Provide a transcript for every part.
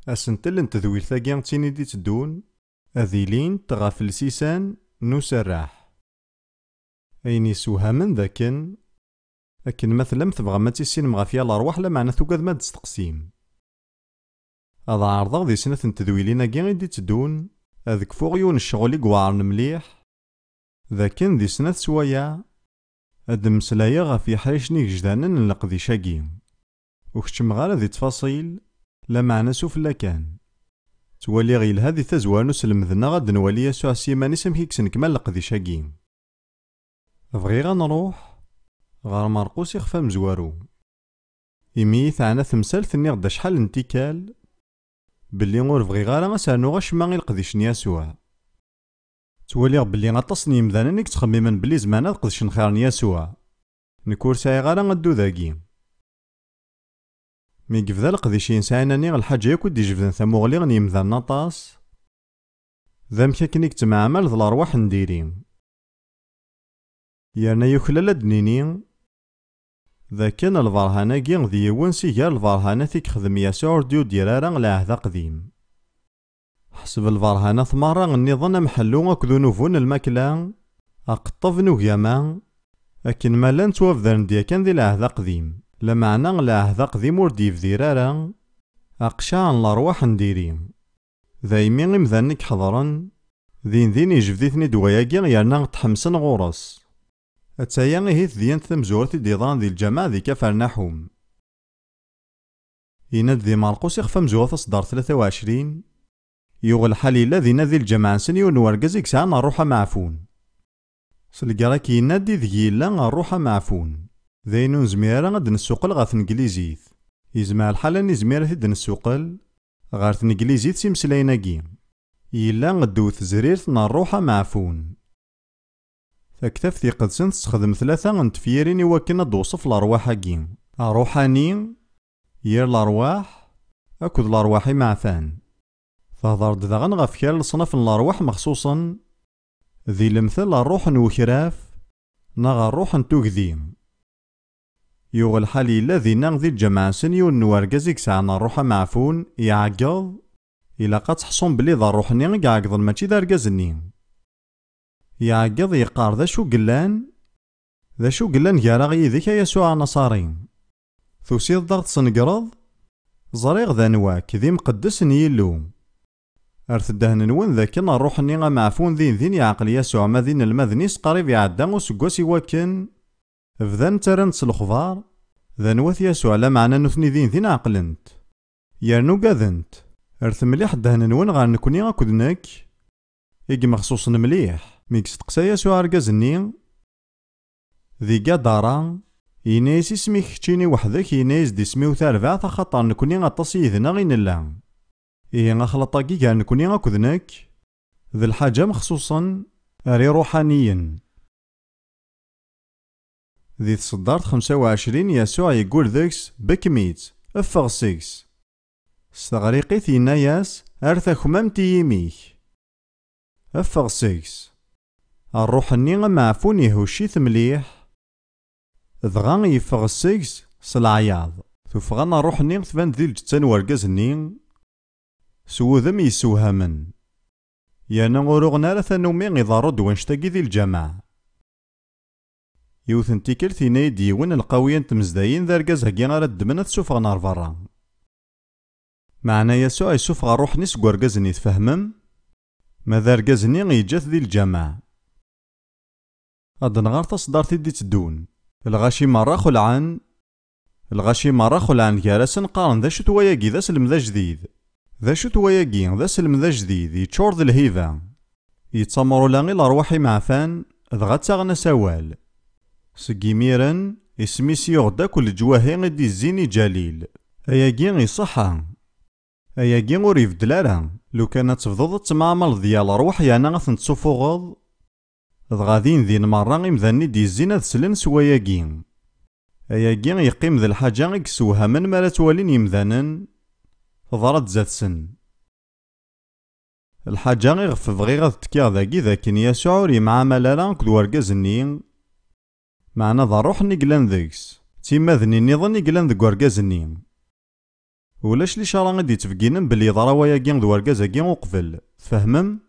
أسنتل n tedwilt-agi ttini d-iteddun, ad ilint ɣef lsisan n usarraḥ. Ayen yessewhamen akken ma tellam tebɣam ad tissinem ɣef yal ṛwaḥ lameɛna tugadem ad testeqsim. Ad ɛerḍeɣ di snat n tedwilin-agi i d-iteddun ad kfuɣ yiwen n ccɣel i yuɛren mliḥ, dakken di snat swayeɛ ad mmeslayeɣ ɣef yeḥricen igejdanen n leqdic-agi. Ur keččmeɣ ara di ttfaṣil, lameɛna sufella kan. Ttwaliɣ yelha di tazwara n uselmed-nneɣ ad nwali Yasuɛ s yiman-is amek i yessenkmal leqdic-agi. Bɣiɣ ad nruḥ ɣer Merqus ixef amezwaru. Imi i teɛna temsalt nniɣ-d acḥal n tikkal belli ur bɣiɣ ara ad s-rnuɣ acemma i leqdic n Yasuɛ. ttwaliɣ belli aṭas n yimdanen i yettxemmimen belli zman ad qedcen xir n Yasuɛ. Nekk ur sɛiɣ ara addu dagi. Mi yebda leqdic yensɛinani lḥaǧa akk i d-ijebden tamuɣli n yimdanen aṭas, d amek akken i yettmeɛmal d lerwaḥ n diri. Yerna yuklal ad nini dakken lberhan-agi d yiwen si gar lberhanat i yexdem Yasuɛ ur d-yudir ara lɛahd aqdim. Ḥseb lberhanat merra-nniḍen amḥellu akked unubu n lmakla, aqeṭṭab n ugama, akken ma llan ttwabedren-d yakan di lɛahd aqdim. Lameɛna lɛahd aqdim ur d-yebdir ara, aqcaɛ n lerwaḥ n diri. Daymi imdanen i iḥeḍren, din yejbed-iten-id wayagi yerna tḥemsen ɣur-s. Attaya ihi tedyant tamezwart i d-yeḍran di lǧamaɛ di Kafarnaḥum. Yenna-d di Merqus ixef amezwaru taṣeddart 23, yuɣ lḥal yella dinna di lǧamaɛ-nsen yiwen n urgaz i yesɛan ṛṛuḥ ameɛfun. Selger-ak yenna-d ideg yella ṛṛuḥ ameɛfun. D ayen ur nezmir ara ad nessuqel ɣer tneglizit. Yezmeɛ lḥal ad nizmir ad t-id-nessuqel ɣer tneglizit s imeslayen-agi. Yella ddew tezrirt n ṛṛuḥ ameɛfun. Taktabt iqedsen tessexdem 3 n tefyirin i wakken ad d-tewṣef lerwaḥ-agi. Ṛṛuḥani, yir lerwaḥ, akked lerwaḥ imeɛfan. Tehḍeṛ-d daɣen ɣef kra leṣnaf n lerwaḥ mexṣuṣen, di lemthal ṛṛuḥ n ukraf neɣ ṛṛuḥ n tugdi. Yuɣ lḥal yella dinna di lǧamaɛ-nsen yiwen n urgaz i yesɛan ṛṛuḥ ameɛfun, yeɛeggeḍ, ilaq ad tḥṣum belli d ṛṛuḥ-nni i yeɛeggeḍen mačči d argaz-nni. Yeɛeggeḍ yeqqar d acu yellan gar-aɣ yid-k a Yasuɛ Anaṣari. Tusiḍ-d ad ɣ-tsengreḍ? Ẓriɣ d anwa-k, d imqeddes n Yillu. Ar teddehn-nwen dakken ṛṛuḥ-nni ameɛfun din yeɛqel Yasuɛ ma din lmadnis qrib iɛedda useggas i wakken bdan ttarran-d s lexbaṛ d anwa-t Yasuɛ lameɛna nutni din ɛeqlent. Yernu ugadent. Rret mliḥ ddehn-nwen ɣer nekkni akked nekk i yemexṣuṣen mliḥ. Mi yesteqsa Yasuɛ argaz-nni di Gadara, yenna-as isem-ik keččini weḥd-k, yenna-as-d isem-iw tarbaɛt axaṭer nekkni aṭas yid-neɣ i nella. Ihi axlaṭ-agi gar nekkni akked nekk d lḥaǧa mexṣuṣen ar iṛuḥaniyen. Di tṣeddart 25 Yasuɛ yeggul deg-s bekmit, ffeɣ seg-s. S teɣriqit yenna-as ar takmamt i yimi-k. Ffeɣ seg-s. Ṛṛuḥ-nni ameɛfun yehucc-it mliḥ, dɣa yeffeɣ seg-s s leɛyaḍ. Tuffɣa ṛṛuḥ-nni tban-d di lǧetta n urgaz-nni s wudem yessewhamen. Yerna ur uɣen ara tannumi iḍerru-d wannect-agi di lǧamaɛ. Yiwet n tikkelt yenna-yi-d yiwen lqawiya n tmezdayin d argaz-agi ara ddmen ad t-ssuffɣen ar berra. Meɛna Yasuɛ yessuffeɣ ṛṛuḥ-nni seg urgaz-nni, tfehmem? Ma d argaz-nni yeǧǧa-t di lǧamaɛ. Ad nɣer taṣeddart i d-iteddun. Lɣaci merra xulɛen gar-asen qqaren d acu-t wayagi d aselmed ajdid. D acu-t wayagi d aselmed ajdid yeččur d lhiba. Yettamru la i lerwaḥ imeɛfan, dɣa ttaɣen asawal. Seg yimiren, isem-is yuɣ-d akk leǧwahi i d-izzin i ǧalil. Ayagi iṣaḥa. Ayagi ur yebdel ara. Lukan ad tebduḍ ad tmeɛmaleḍ deg lerwaḥ yerna ad tent-tessuffuɣeḍ, dɣa din merra imdanen i d-yezzin ad slen s wayagi. Ayagi yeqqim d lḥaǧa i yessewhamen mi ara ttwalin yimdanen, teḍra-d zat-sen. Lḥaǧa iɣef bɣiɣ ad tekkiɣ dagi dakken Yasuɛ ur yemɛamal ara akked urgaz-nni, meɛna d ṛṛuḥ-nni yellan deg-s, d timadnin-nniḍen i yellan deg urgaz-nni. ولاش لي شرا غادي تفقينن بلي يضرا وياكي ذو ورقازاكي وقبل، تفهمم؟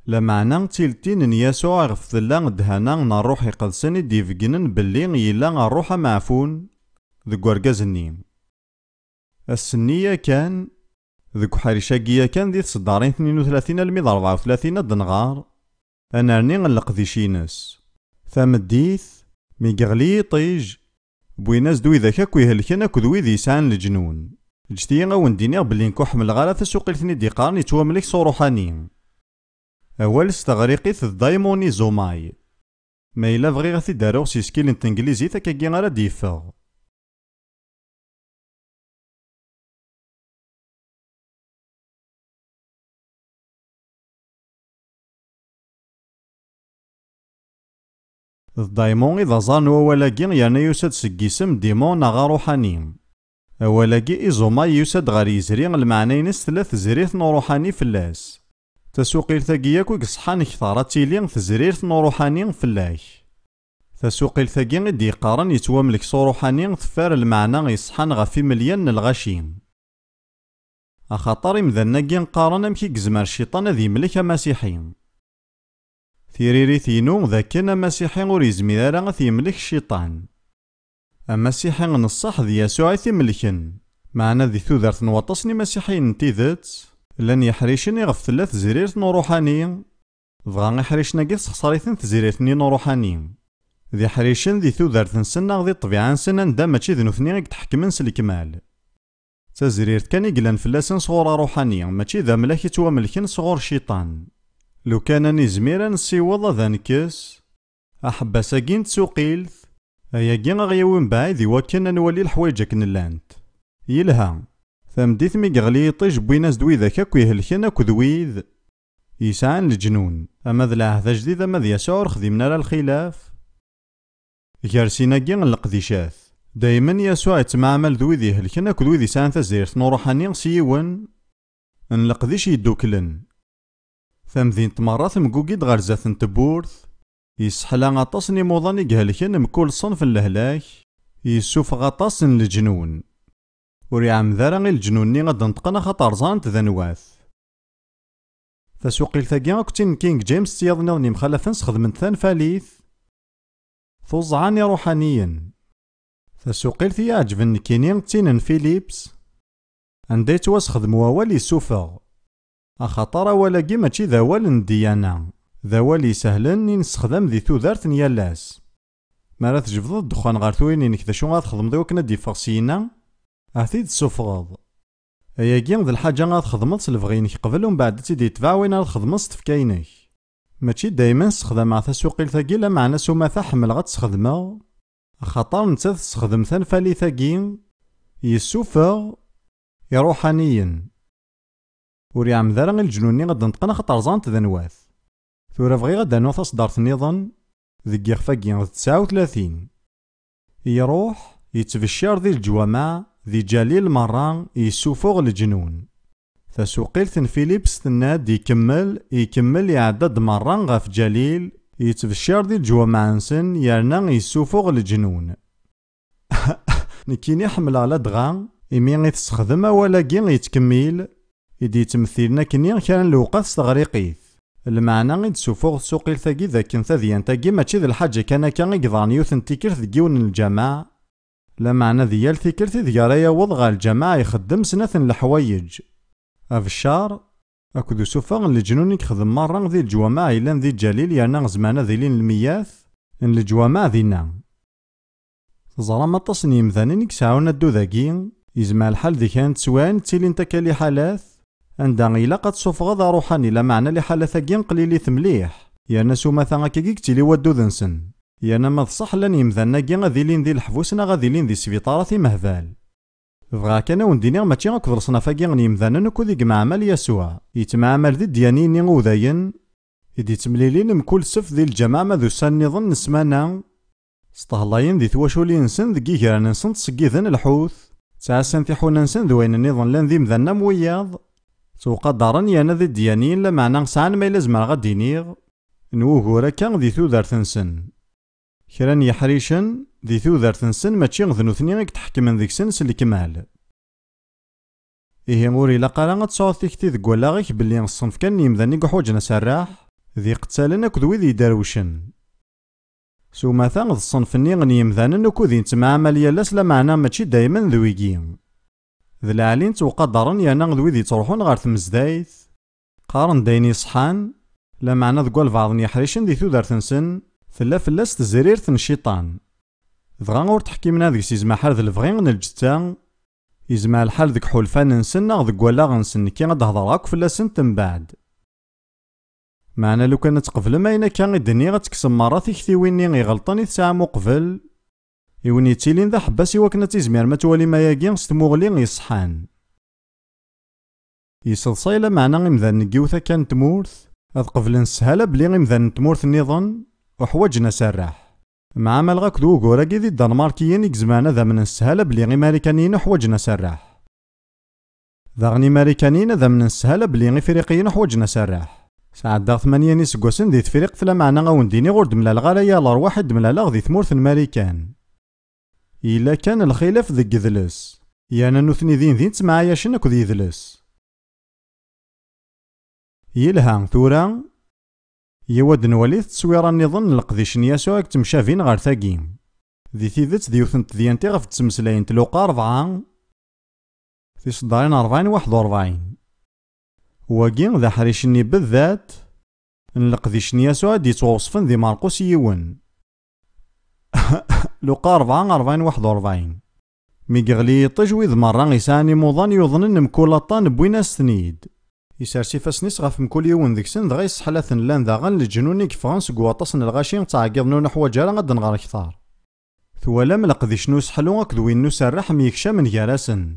لا معنى تيلتين ان يسوع غفت الله دهانا نروح يقدسن ديفقينن بلي يلا نروح معفون ذو ورقازني. السنية كان ذو حريشاكيا كان ذي تصدارين 32 الميض 34 دنغار انا رني نلقذيشينس ثامديث ميقغلي طيج بويناس دوي ذاك اكو يهلكن اكو ذوي ذي سان الجنون جتي غاون دينيغ بلي نكوح من الغالة تسوقيلتني دي قارن يتواملك صوروحاني اول استغريقيت الدايموني زوماي ما إلا بغي غاثي داروغ سي سكيل انت انجليزي تاكاكي غالا ديفاغ. الدايمون إذا ظان وولاكي يعني يوسد سكيسم ديمون غا روحاني أولاكي إزوما يوسد غار يزري المعنينس ثلاث زريث نوروحاني فلاس تسوقيل ثاقيا كويك صحان كثارة تيلي تزريث نوروحاني فلاك تسوقيل ثاقيا دي قارن يتواملك صوروحاني ثفار المعنى يصحان غفي مليان الغشيم أخاطر إمذناكي قارن أمكي قزمار الشيطان ذي ملك مسيحيين ثيريري ثينو ذاكنا مسيحي ور يزمير ثيملك الشيطان المسيحي نصح ذي يسوع ثيملكن معنا ذي ثوذرت نوطسني مسيحيين تيذات لن يحريشن يغف ثلاث زريرت نوروحاني بغا يحريشنا قيس خساريثن تزريرتني نوروحاني ذي حريشن ذي ثوذرت نسنا ذي الطبيعة نسنا ندا ماشي ذي نثني تحكمن سالكمال تزريرت كان يقلن فلاسن صغور روحانية ماشي ذا ملاك يتواملكن صغور شيطان لو كان نزمير نسيوض ذا نكس أحباساكين تسوقيلث أياكين غيوين بعيد يوكنا نولي الحوايجك نلانت يلها ثمديث ميقغلي طيج بويناس دوي ذاك اكو يهلكن اكو ذويذ يسعان الجنون أما ذا العهد جديد أما ذا يسوع خدمنا الخلاف كارسيناكين القديشات دايما يسوع يتمعمل ذويذ يهلكن اكو ذويذ يسعان تزيرت نوروحاني سيون نلقديش يدوكلن ثمذين تمرات مقوقيد غار زاثن تبورث يسحلا غطاس نيموضان يقهلكن مكل صنف اللهلاك يسوف غطاس الجنون وريعم ذارا الجنوني غدا نطقنا خطر زانت ذا نواث فسوقيل ثاقيا اكتين كينغ جيمس تياضنا وني مخلفن سخدمن ثان فاليث ثوزعاني روحانيا فسوقيل ثي عجبن كينين تينن فيليبس عندي تواسخدم ووالي سوفا أخطر ولاكي ماشي ذا وال ديانا ذا والي سهلن نستخدم ذي ثوذرت نيالاس ما راه تجبد الدخان غار ثوين انك ذا شو غتخدم ذي وكنا ديفاغ سينا اعتيد تسوفغض اياكي ذا الحاجة غتخدمت سلفغينك قبل ومن بعد تيدي تباع وين غتخدمت تفكاينك ماشي دايما تستخدم مع تسوقيل ثاقي لا معنى سوما تحمل غتستخدمها خاطر نتا تستخدم ثان فالي ثاقي يسوفغ يروحانيا وريعم ذارا الجنوني غدا نطقنا خطر زانت ذا نواث ثورا بغي غدا نوث صدارت نظن ذي غفاقي 39 يروح يتبشر ذي الجوامع ذي جليل مرة يسوفوغ الجنون فسوقيل ثن فيليبس ثناد يكمل يعدد مرة غف جليل يتبشر ذي الجوامع نسن يرنا يسوفوغ الجنون نكيني حمل على دغا إمي تستخدم ولاكي يتكمل يدي تمثيلنا كني كان الوقت تغريقيث المعنى غيد سوفوغ سوقيل ثاقي ذاك ثاذيان تاقي ماشي ذا الحاجة كان يقضان يوثن تيكرث ديون الجماع لا معنى ذيال تيكرث ذيارايا وضغى الجماع يخدم سنة الحوايج في الشهر أكو ذو سوفوغ الجنون يخدم مرة ذي الجوامع إلا ذي الجليل يعني زمانة ذيلين المياث إن الجوامع ذينا ظلام التصنيم ذانين يكسعون الدو ذاكي يزمع الحال ذي كانت سوان تيلين تكالي حالات عندها إلا قد صفغض روحاني لا معنى لحالة ثاقين قليلي ثمليح يانا سوما ثاقا كيك تيلي ودو ذنسن يانا ما تصح لن يمذنا كي غذيلين ذي الحفوسنا غذيلين ذي سبيطارة مهفال بغا كان وندينيغ ماشي غاك ضرسنا فاقي يمذنا نكو ذيك معامل يسوع يتمعامل ذي ديانيني غوذاين يدي تمليلين مكل سف ذي الجماعة ذو سان نظن نسمانا استهلاين ذي ثواشولي نسن ذي كيران نسن تسقيذن الحوث تعسن ثيحونا نسن ذوين النظن لن ذي مذنا موياض توقدرن يانا ذي الديانين لا معنى سعان ما يلازم غادينيغ نوغورا كان ذي ثوذرت نسن كران يحريشن ذي ثوذرت نسن ماشي غذنو ثنيغ تحكمن ذيك سنس الكمال إيه موري لقرا غتصعود تيكتي ذك ولاغيك بلي الصنف كان يمذني قحوجنا سراح ذي قتالنا كذوي ذي داروشن سوما ثانغ الصنف ني يمذنن وكذي نتمعامل يالاس لا معنى ماشي دايما ذويكي ذي العالين توقدرن يانا ذوي ذي تروحون غار تمزدايث قارن دايني صحان لا معنى ذقول بعض يحريشن ذي ثودار تنسن ثلا فلاس تزرير الشيطان ذغا غور تحكي من هذيك سيزما حال ذي الفغين الجتا يزمع الحال ذك حلفان نسن ناغ ذك ولا غنسن كي غتهضر غاك فلاسن تنبعد معنا لو كانت قبل ما ينا كان غدني غتكسم مرات يكتيويني غيغلطن يتسعى مقبل يوني تيلين ذا حباس يوكنا تيزمير ما تولي ما ياكي ستموغلي يصحان يصلصايلا معنا غمذان نكيوثا كان تمورث هاد قبل نسهالا بلي غمذان تمورث النظام وحواجنا سراح مع مالغاك ذو غوراكي ذي الدنماركيين يكزمعنا ذا من السهالة بلي غي ماريكانيين حواجنا سراح ذا غني ماريكانيين ذا من السهالة بلي غي فريقيين حواجنا سراح ساعد دا 8 نسكواسن ذي تفريق ثلا معنا غاونديني غورد ملا الغالايا لارواح ملا لاغ ذي ثمورث الماريكان إلا كان الخلاف ذي قذلس يانا نوثني ذين تسمعاياشن اكو ذي يذلس يلها ثورا يود نولي تصوير النظام القديش يسوع تمشافين غير ثاقيم ذي ثيذت ذي وثنت ذيانتي غف تسمسلاين تلوقا 4 في صدارين 41 واقين ذا حريشني بالذات ان القديش يسوع دي توصفن ذي مارقوس يون لوقا 41 ميقغلي طجوي مرة غيساني موضان يظنن مكولطان بويناس ثنيد يسارسي فاسنيس غاف مكل يون ذكسن دغا يسحلاثن لان داغن لجنوني كفغانس قواطاسن الغاشين تعاقضنو نحو جالا غد نغار كثار ثوالا ملقذي شنو سحلو غكذوين نو سرح ميكشا من جاراسن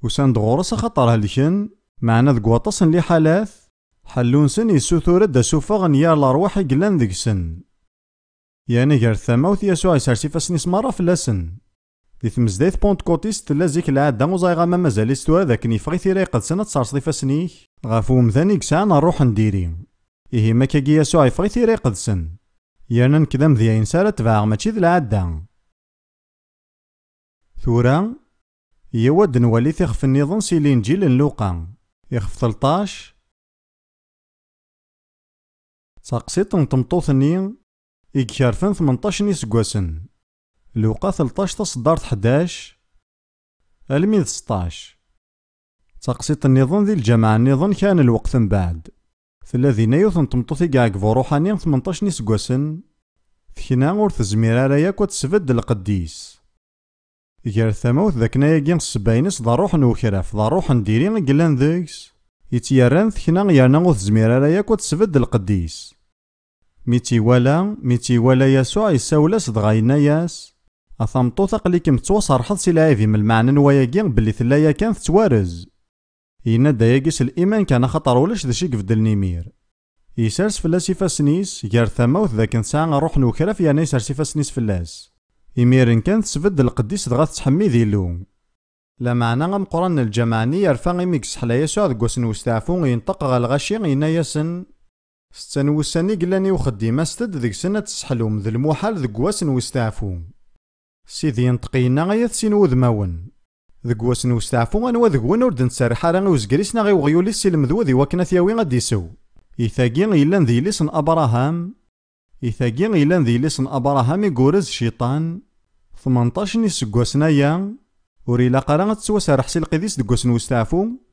وسان دغورس خطر هالكن معنا ذقواطاسن لي حالاث حلونسن يسوثور دا سوفا نيار الارواح يقلان ذكسن يعني غير ثماوث يسوع يسارسي فاسنيس مرة فلاسن دي تمزدايث بونت كوتيس تلا زيك العادة وزايغا ما مازال يستوى ذاك نيفغي ثيرا يقد سنة تصارص فاسنيك غافو مذاني كسان نروح نديري إيه ما كاكي يسوع يفغي ثيرا يقد سن يانا نكدم ذي إنسارة تباغ ماشي ذي العادة ثورا يود نولي ثيخف النظام سي الإنجيل اللوقا يخف 13 تقسيط نتمطوثني إكشارفن 18 نيسكواسن لوقا 13 تصدارت 11 الميد 16 تقسيط النظام ذي الجماعة النظام كان الوقت من بعد ثلاثين يوثن تمطوثي قاعد فوروحانيا 18 نيسكواسن ثكنا غور تزمير راياك وتسفد القديس غير ثموث ذاكنا ياكين السباينس ضروح نوكراف ضروح نديري قلان ذيكس يتياران ثكنا غيرنا غور تزمير راياك وتسفد القديس ميتي ولا يسوع يساولاس دغاينا ياس أثمطو ثقليكم توصر حظ سلايفي من المعنى نواياكين بلي ثلايا كانت توارز ينا داياكيس الإيمان كان خطر ولاش ذا شي قفد النمير يسارس فلاس يفاسنيس غير ثموث ذاك نساء نروح نوكراف يعني يسارس يفاسنيس فلاس يميرن كانت تسفد القديس دغا تحمي ذي اللوم لا معنى غم قران الجمعني يرفع غيميكس حلا يسوع دقوسن وستعفون ينطق غالغاشي ينا ياسن ستان وساني قلاني وخديما ستد ذيك سنة تسحلوم ذي المحال ذيك واسن وستعفون سيدي ينطقينا غايا تسين وذماون ذيك واسن وستعفون أنوا ذيك وين ورد نتسارح راه وزقريسنا غي وغيولي السلم ذو ذي وكنا ثياوي غادي يسو يثاقي إلان ذي لسن أبراهام يقورز شيطان 18 يسقواسنا يا وريلا قرا تسوى سارح سي القديس ذيك واسن وستعفون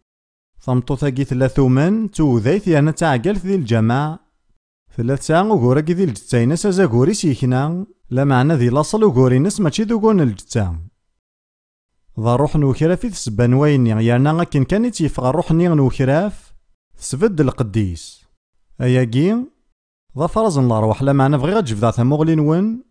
ثمطو ثاقي ثلاثومن تو ذيث يعني تعقلت ذي الجماع ثلاث ساعة وغوراكي ذي الجتاينس أزا غوري سيكنا لا معنى ذي لاصل وغورينس ماشي ذوقون الجتا ذا روح نوكراف تسبان ويني يعني غاكن كان يتيفغ روح نوكراف تسفد القديس أياكي ذا فرز الأرواح لا معنى بغي غتجبد ذا مغلين ون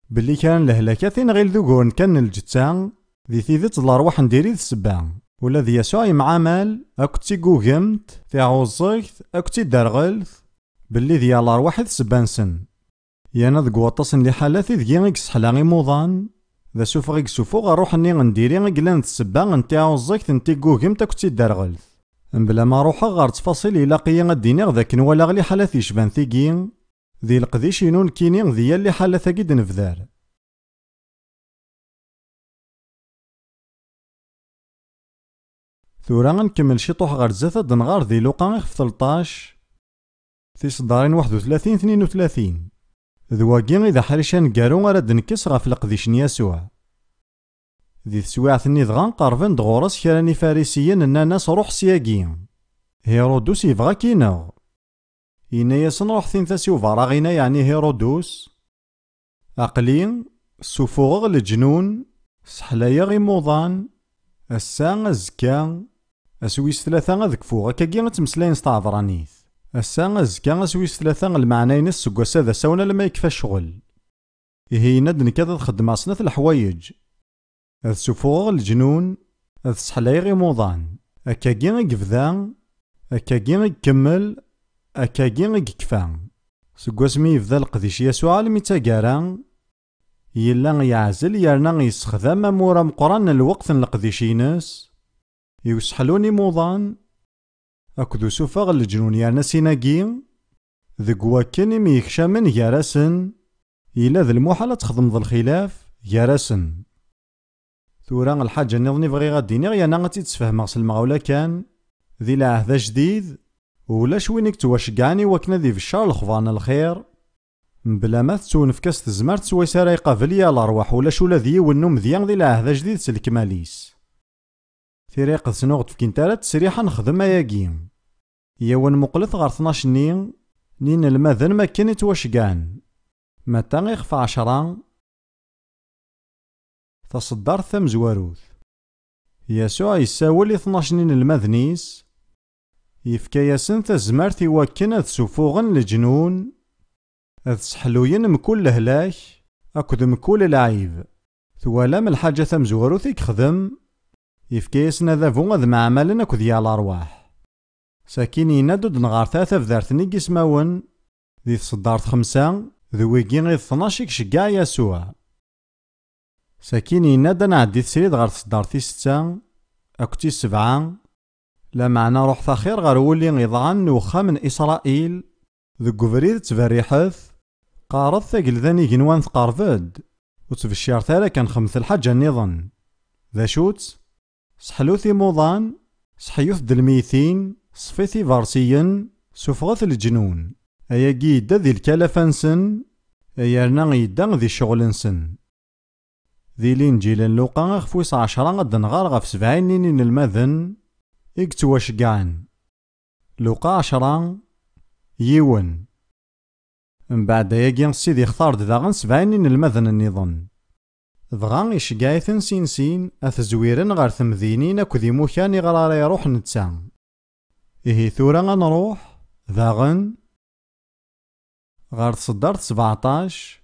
باللي كان لهلاكاثين غير ذوقون كان الجتا ذي ثيذت الأرواح نديري السبان ولا ذي يسوع يمعامل أكتي قوغمت في عوزيكت أكتي دارغلث باللي ذي الأرواح تسبانسن يانا ذق واطاسن لي حالاتي ذكي غيك سحلاغي موضان ذا سوف غيك سوفو غروح ني غنديري غيكلان تسبان نتي عوزيكت نتي قوغمت أكتي دارغلث بلا ما روحا غار تفاصيل إلا قيا غديني ذاك نوالا غلي حالاتي شبان ثيكي ذي القديش ينون كيني ذي اللي حالات كيد نفذار ثورا غنكمل شي طوح غير زات ad نغار دي لوقا غف 13 تصدارين 31 32. ذواقي إذا حريشان كارو غراد نكس غف لقديش يسوع. ذي تسويعتني دغا قربن دغورس كراني فارسيين إن ناس روح سياقي. هيرودوس يبغى كيناغ. إنا ياسن روح ثين ثاسيو فراغينا يعني هيرودوس. أقلين سوفوغ الجنون سحلايا غي موضان الساعة الزكا أسويس ثلاثة غذكفوغ كاكي غتمسلاين ستعذرانيث. الساعة الزكا أسويس ثلاثة المعناين السقواس هذا ساونا لما يكفى الشغل. إهي ند كذا تخدم عصنات الحوايج. أذ سوفوغ الجنون أذ سحلايا غي موضان أكاكي غيكفذا أكاكي غيكمل أكاكي غيكفا. سقواس مي يفذا القديش يسوع الميتاقارا يلا يعزل يرنا يسخدم أمورا مقران الوقت القديشينس يوسحلوني موضان أكدو سوفاغ الجنون يرنا سيناقي ذق واكن ميكشا من يارسن إلا ذا المحالة تخدم ذا الخلاف يارسن. ثورا الحاجة نظني بغي غاديني غيانا غاتي تسفهم سلمغا ولا كان ذي العهد جديد ولاش وينك تواشقاني وكنا ذي في الشهر الخضان الخير بلا ما تسونف كاس تزمر تسوي ساري قابل يا الارواح ولاش ولا ذي والنوم ذيان ذي العهد جديد سلكماليس. ثريق سنوغد فكين تالات سريحة نخدم اياكيم يوان مقلث غار 12 نين الماذن ما كان يتواشقان متى غيخفى 10 تصدر ثم زواروث. يسوع يساول 12 نين المذنيس يفكا ياسن تزمرت يوكن أذ سفوغن لجنون أذ سحلوين مكل هلاك أكد مكل العيب ثوالا من الحاجة ثم زواروث يكخدم يفكا ياسن ذافو أذ معملن أكد يا الأرواح. ساكين ينادو دنغار ثاثة فذارتني قسماون ذي تصدارت 5 ذويقين غير 12 يكشقا يسوع. ساكين ينادى نعدي تسريد غار تصدارتي 6 أكتي 7 لا معنى روح ثاخير غير ولي غيضغن وخا من إسرائيل ذو فريد تفريحث قارض ثقل ذاني جنوان تقارفد وتفشير ثالا كان خمث الحاجة النظن ذا شوت سحلوثي موضان سحيوث دلميثين صفيثي فارسيا سفغث الجنون أيا قيدة ذي الكالفانسن أيارنا يدا ذي الشغلنسن. ذي الإنجيل لوقا غفويس 10 غد نغار غف 70 نين المذن إكتواشقان لوقا 10 يون من بعد ياقي سيدي اختار داغن 70 نين المذن النظن ضغان يشقايثن سين أثزويرن غار ثمذينين أكذي موكاني غرار يروح نتسان. إهي ثورا غنروح ذاغن غار تصدرت 17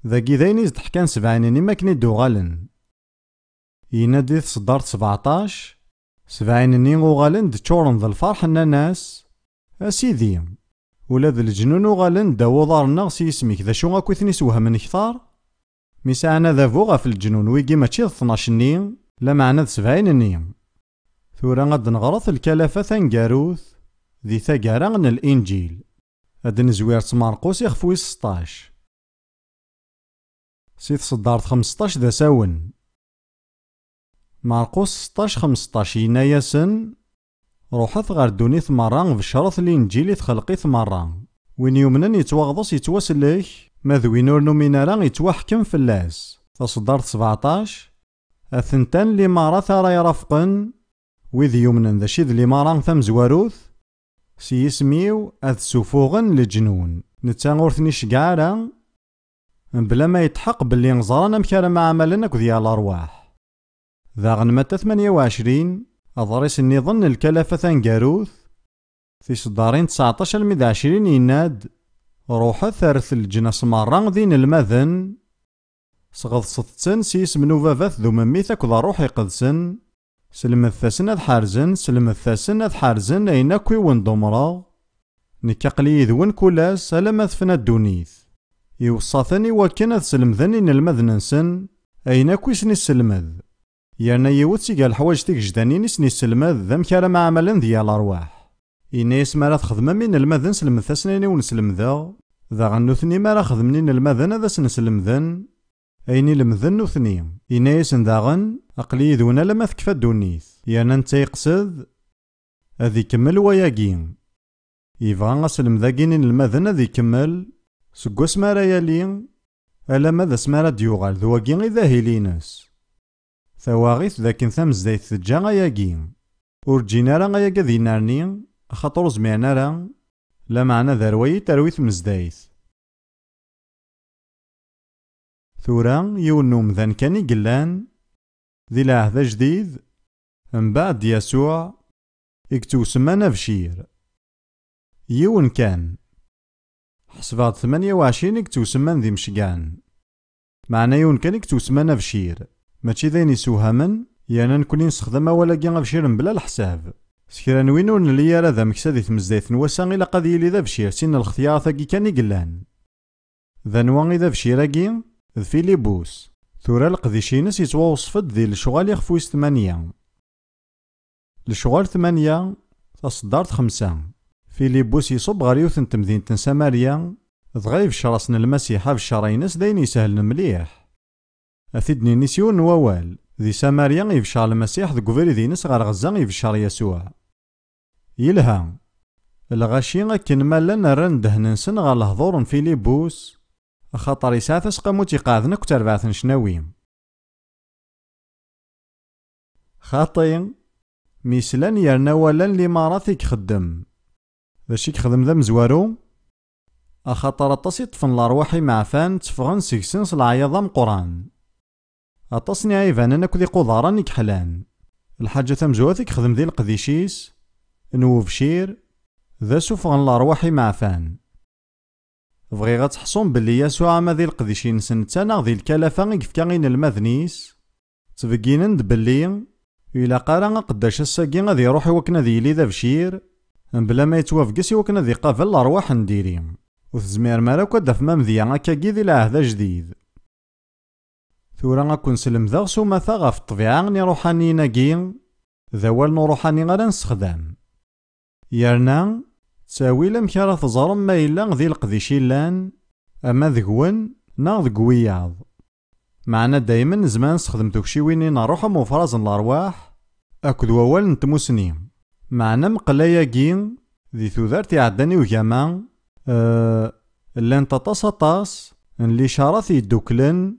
ذاقي ذايني زد حكان 70 نين ماكني دوغالن ينادي تصدرت 17 70 نين غوغالن دتشورن ذا الفرح الناس أسيدي ولا ذا الجنون وغالن دا وضارنا سي اسمك ذا شو غاكو ثني سوها من كثار ميساعنا ذا فوغا في الجنون ويجي ماشي 12 نين لا معنى 70 نين. ثورا غاد نغرث الكلافة ثنقاروث ذي ثقاران الإنجيل هاد نزوير مرقوس يخفوي 16 سي تصدارت 15 ذا ساون مرقوس 16 15 يناياسن روحت غار دونيث مرة في شرط الإنجيل يتخلقيث مرة وين يومنن يتواغضص يتواسلك ماذوين ور نومينارا يتوحكم في اللاس. تصدرت 17 أثنتان لي مارا ثارا يرافقن ويذ يومنن ذا شيذ لي مارا ثم زواروث سي اسميو أذ سوفوغن لجنون نتاغورثني شقارا بلا ما يتحق باللي نزرانا مكارا مع عملنا كذيا الأرواح. ذا غنمتا 28 أضريس النظن الكلافة ثنقاروث في صدارين 19 الميد 20 يناد روحا ثارث الجناس مرة ذين المذن صغض صدتن سيس منو فافاث ذو مميثا كذا روح يقدسن سلم الثاسن أذ حارزن سلم الثاسن أذ حارزن أين كوي وندمرا نكاقلي ذون كولاس ألما ثفنا الدونيث يوصاثني وكان أذ سلم ذنين المذن نسن أين كوي سني السلمذ يانا يوتسي قال حواج تيك جدانين سني السلمذ ذم كارم عملا ذي الأرواح إنا يسمى راه تخدم من المذن سلم الثاسنين ونسلم ذا غنوثني ما راه خدمنين المذن هذا سنسلم ذن أيني لمذن وثنين إنايسن داغن أقلي ذونا لما تكفى الدونيث يانا نتا يقصد أذي كمل وياقين يبغى أسلم ذاقين المذن أذي كمل سقو سمارا يالين ألا ماذا سمارا ديوغال ذواقين إذا هيلينس ثواغيث ذاكن ثمز زيت ثجا غياقين ورجينا راه غياقا ذي نارنين خاطر زمعنا راه لا معنى ذروي ترويث مزدايث ثورا يونو مذان كان يقلان ذي العهد جديد من بعد يسوع اكتو سمانا بشير يون كان حسبات 28 اكتو سمان ذي مشقان معنى يون كان اكتو سمانا بشير ماشي ذين يسوهمن يانا نكوني نستخدم ولا بشير بلا الحساب سكران وينو نلي راه ذا مكسا ذي تمزدايث نواسا إلا قد يلي ذا بشير سين الاختيار ثاقي كان يقلان ذا نوان إذا بشيراكي ذ فيليبوس ثورا القديشينس يتوصفد ذي الشغال يخفويس 8 الشغال 8 تصدرت 5 فيليبوس يصب غير يوثن تمدينة ساماريا ضغيف شراسن المسيحة في الشراينس داين يسهل مليح أثيدني نسيون ووال ذي ساماريا يفشار المسيح ذي قفير ذينس غير غزان يفشار يسوع يلها الغاشي أكن مالا نران دهننسن غير الهضور فيليبوس خاطر يسعى تسقمو تيقاذنا كتر بعثن شناوي خاطي ميسلان يرنا ولا اللي ماراتي كخدم ذاشي كخدم ذا مزوارو أخاطر أطاس يطفن الأرواحي معفان تفغن سيكسنس العياضة مقران أطاسني عيفان أنا كذي قضاران يكحلان الحاجة تمزواتي كخدم ذي القديشيس نوف شير ذا سفغن الأرواحي معفان بغي غتحصون بلي يسوع ما ذي القديشين سنتانا ذي الكلافة يفكاين المذنيس تبقينند بلي إلا قارا قداش الساقي غادي يروح وكنا ذي يلي ذا بشير بلا ما يتوافقس وكنا ذي قافل الأرواح نديري وتزمير ماراكو داف مامذيا هكاكي ذي العهد جديد ثورا غاكون سلم ذا سوما ثا في الطبيعة غني روحانيناكي ذوال نو روحاني غادا نستخدم يرنا تساوي لم كرا تزرم ما إلا ذي القديشي لان أما ذقون نا ذقوياض معنا دايما زمان نستخدم توكشي وينين نروح مفرز الأرواح أكد ووال نتموسني معنا مقلاياكي ذي ثوذارت يعداني وكاما لان تطاس اللي شارث يدوكلن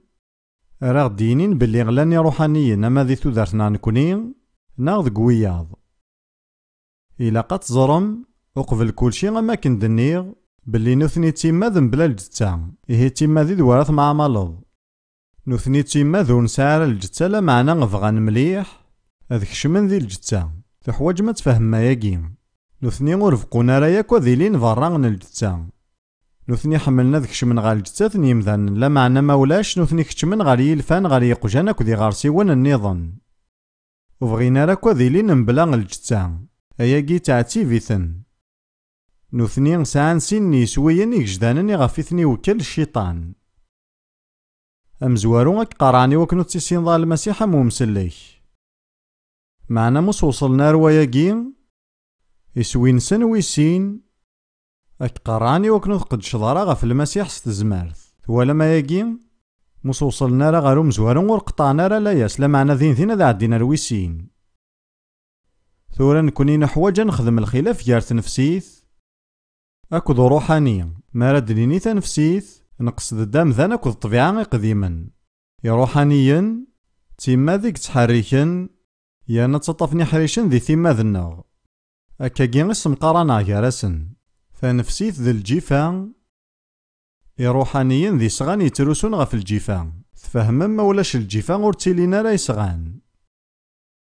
راه دينين باللي غلاني روحانيين أما ذي ثوذارتنا نكوني نا ذقوياض إلا قد زرم وقبل كلشي أما كندنيغ باللي نثني تيماذ بلا الجتا إيه تيماذ ذي ورث مع مالض نثني تيماذ ونسعر الجتا لا معنى غفغان مليح هذيك شمن ذي الجتا تحواج ما تفهم ما ياكي نثني غرفقونا راياك وذي لين فرغن الجتا نثني حملنا ذيك شمن غال الجتا ثني مذان لا معنى ما ولاش نثني كشمن غال يلفان غال يقجانك وذي غارسيوان النظام وبغينا راك وذي لين بلا الجتا أياكي تعتيفيثن نثني نسعان سيني سويا يجدانني غفيثني وكل الشيطان أمزوارو قراني وكنو تسين ضال المسيح ممسليش معنا وصلنا رواياكي يسوين سن ويسين قراني وكنو قد شضارا غف المسيح ستزمارث ولا ما ياكي وصلنا راه غير مزوارو ورقطعنا راه لا ياسلا معنا ذين ذا عدينا رويسين ثورا نكوني نحوجا نخدم الخلاف جارت نفسيث أكد روحانيا ما راد ليني تنفسيث نقصد دام ذا ناكد الطبيعة قديما يا روحانيا تيما ذيك تحريكن يا نتطفني حريشن ذي ثيما ذنغ أكاكي اسم قرانا جارسن فنفسيث ذي الجيفان يا روحانيا ذي صغان يتروسون غف الجيفان تفهم ما ولاش الجيفان ورتيلينا لا يصغان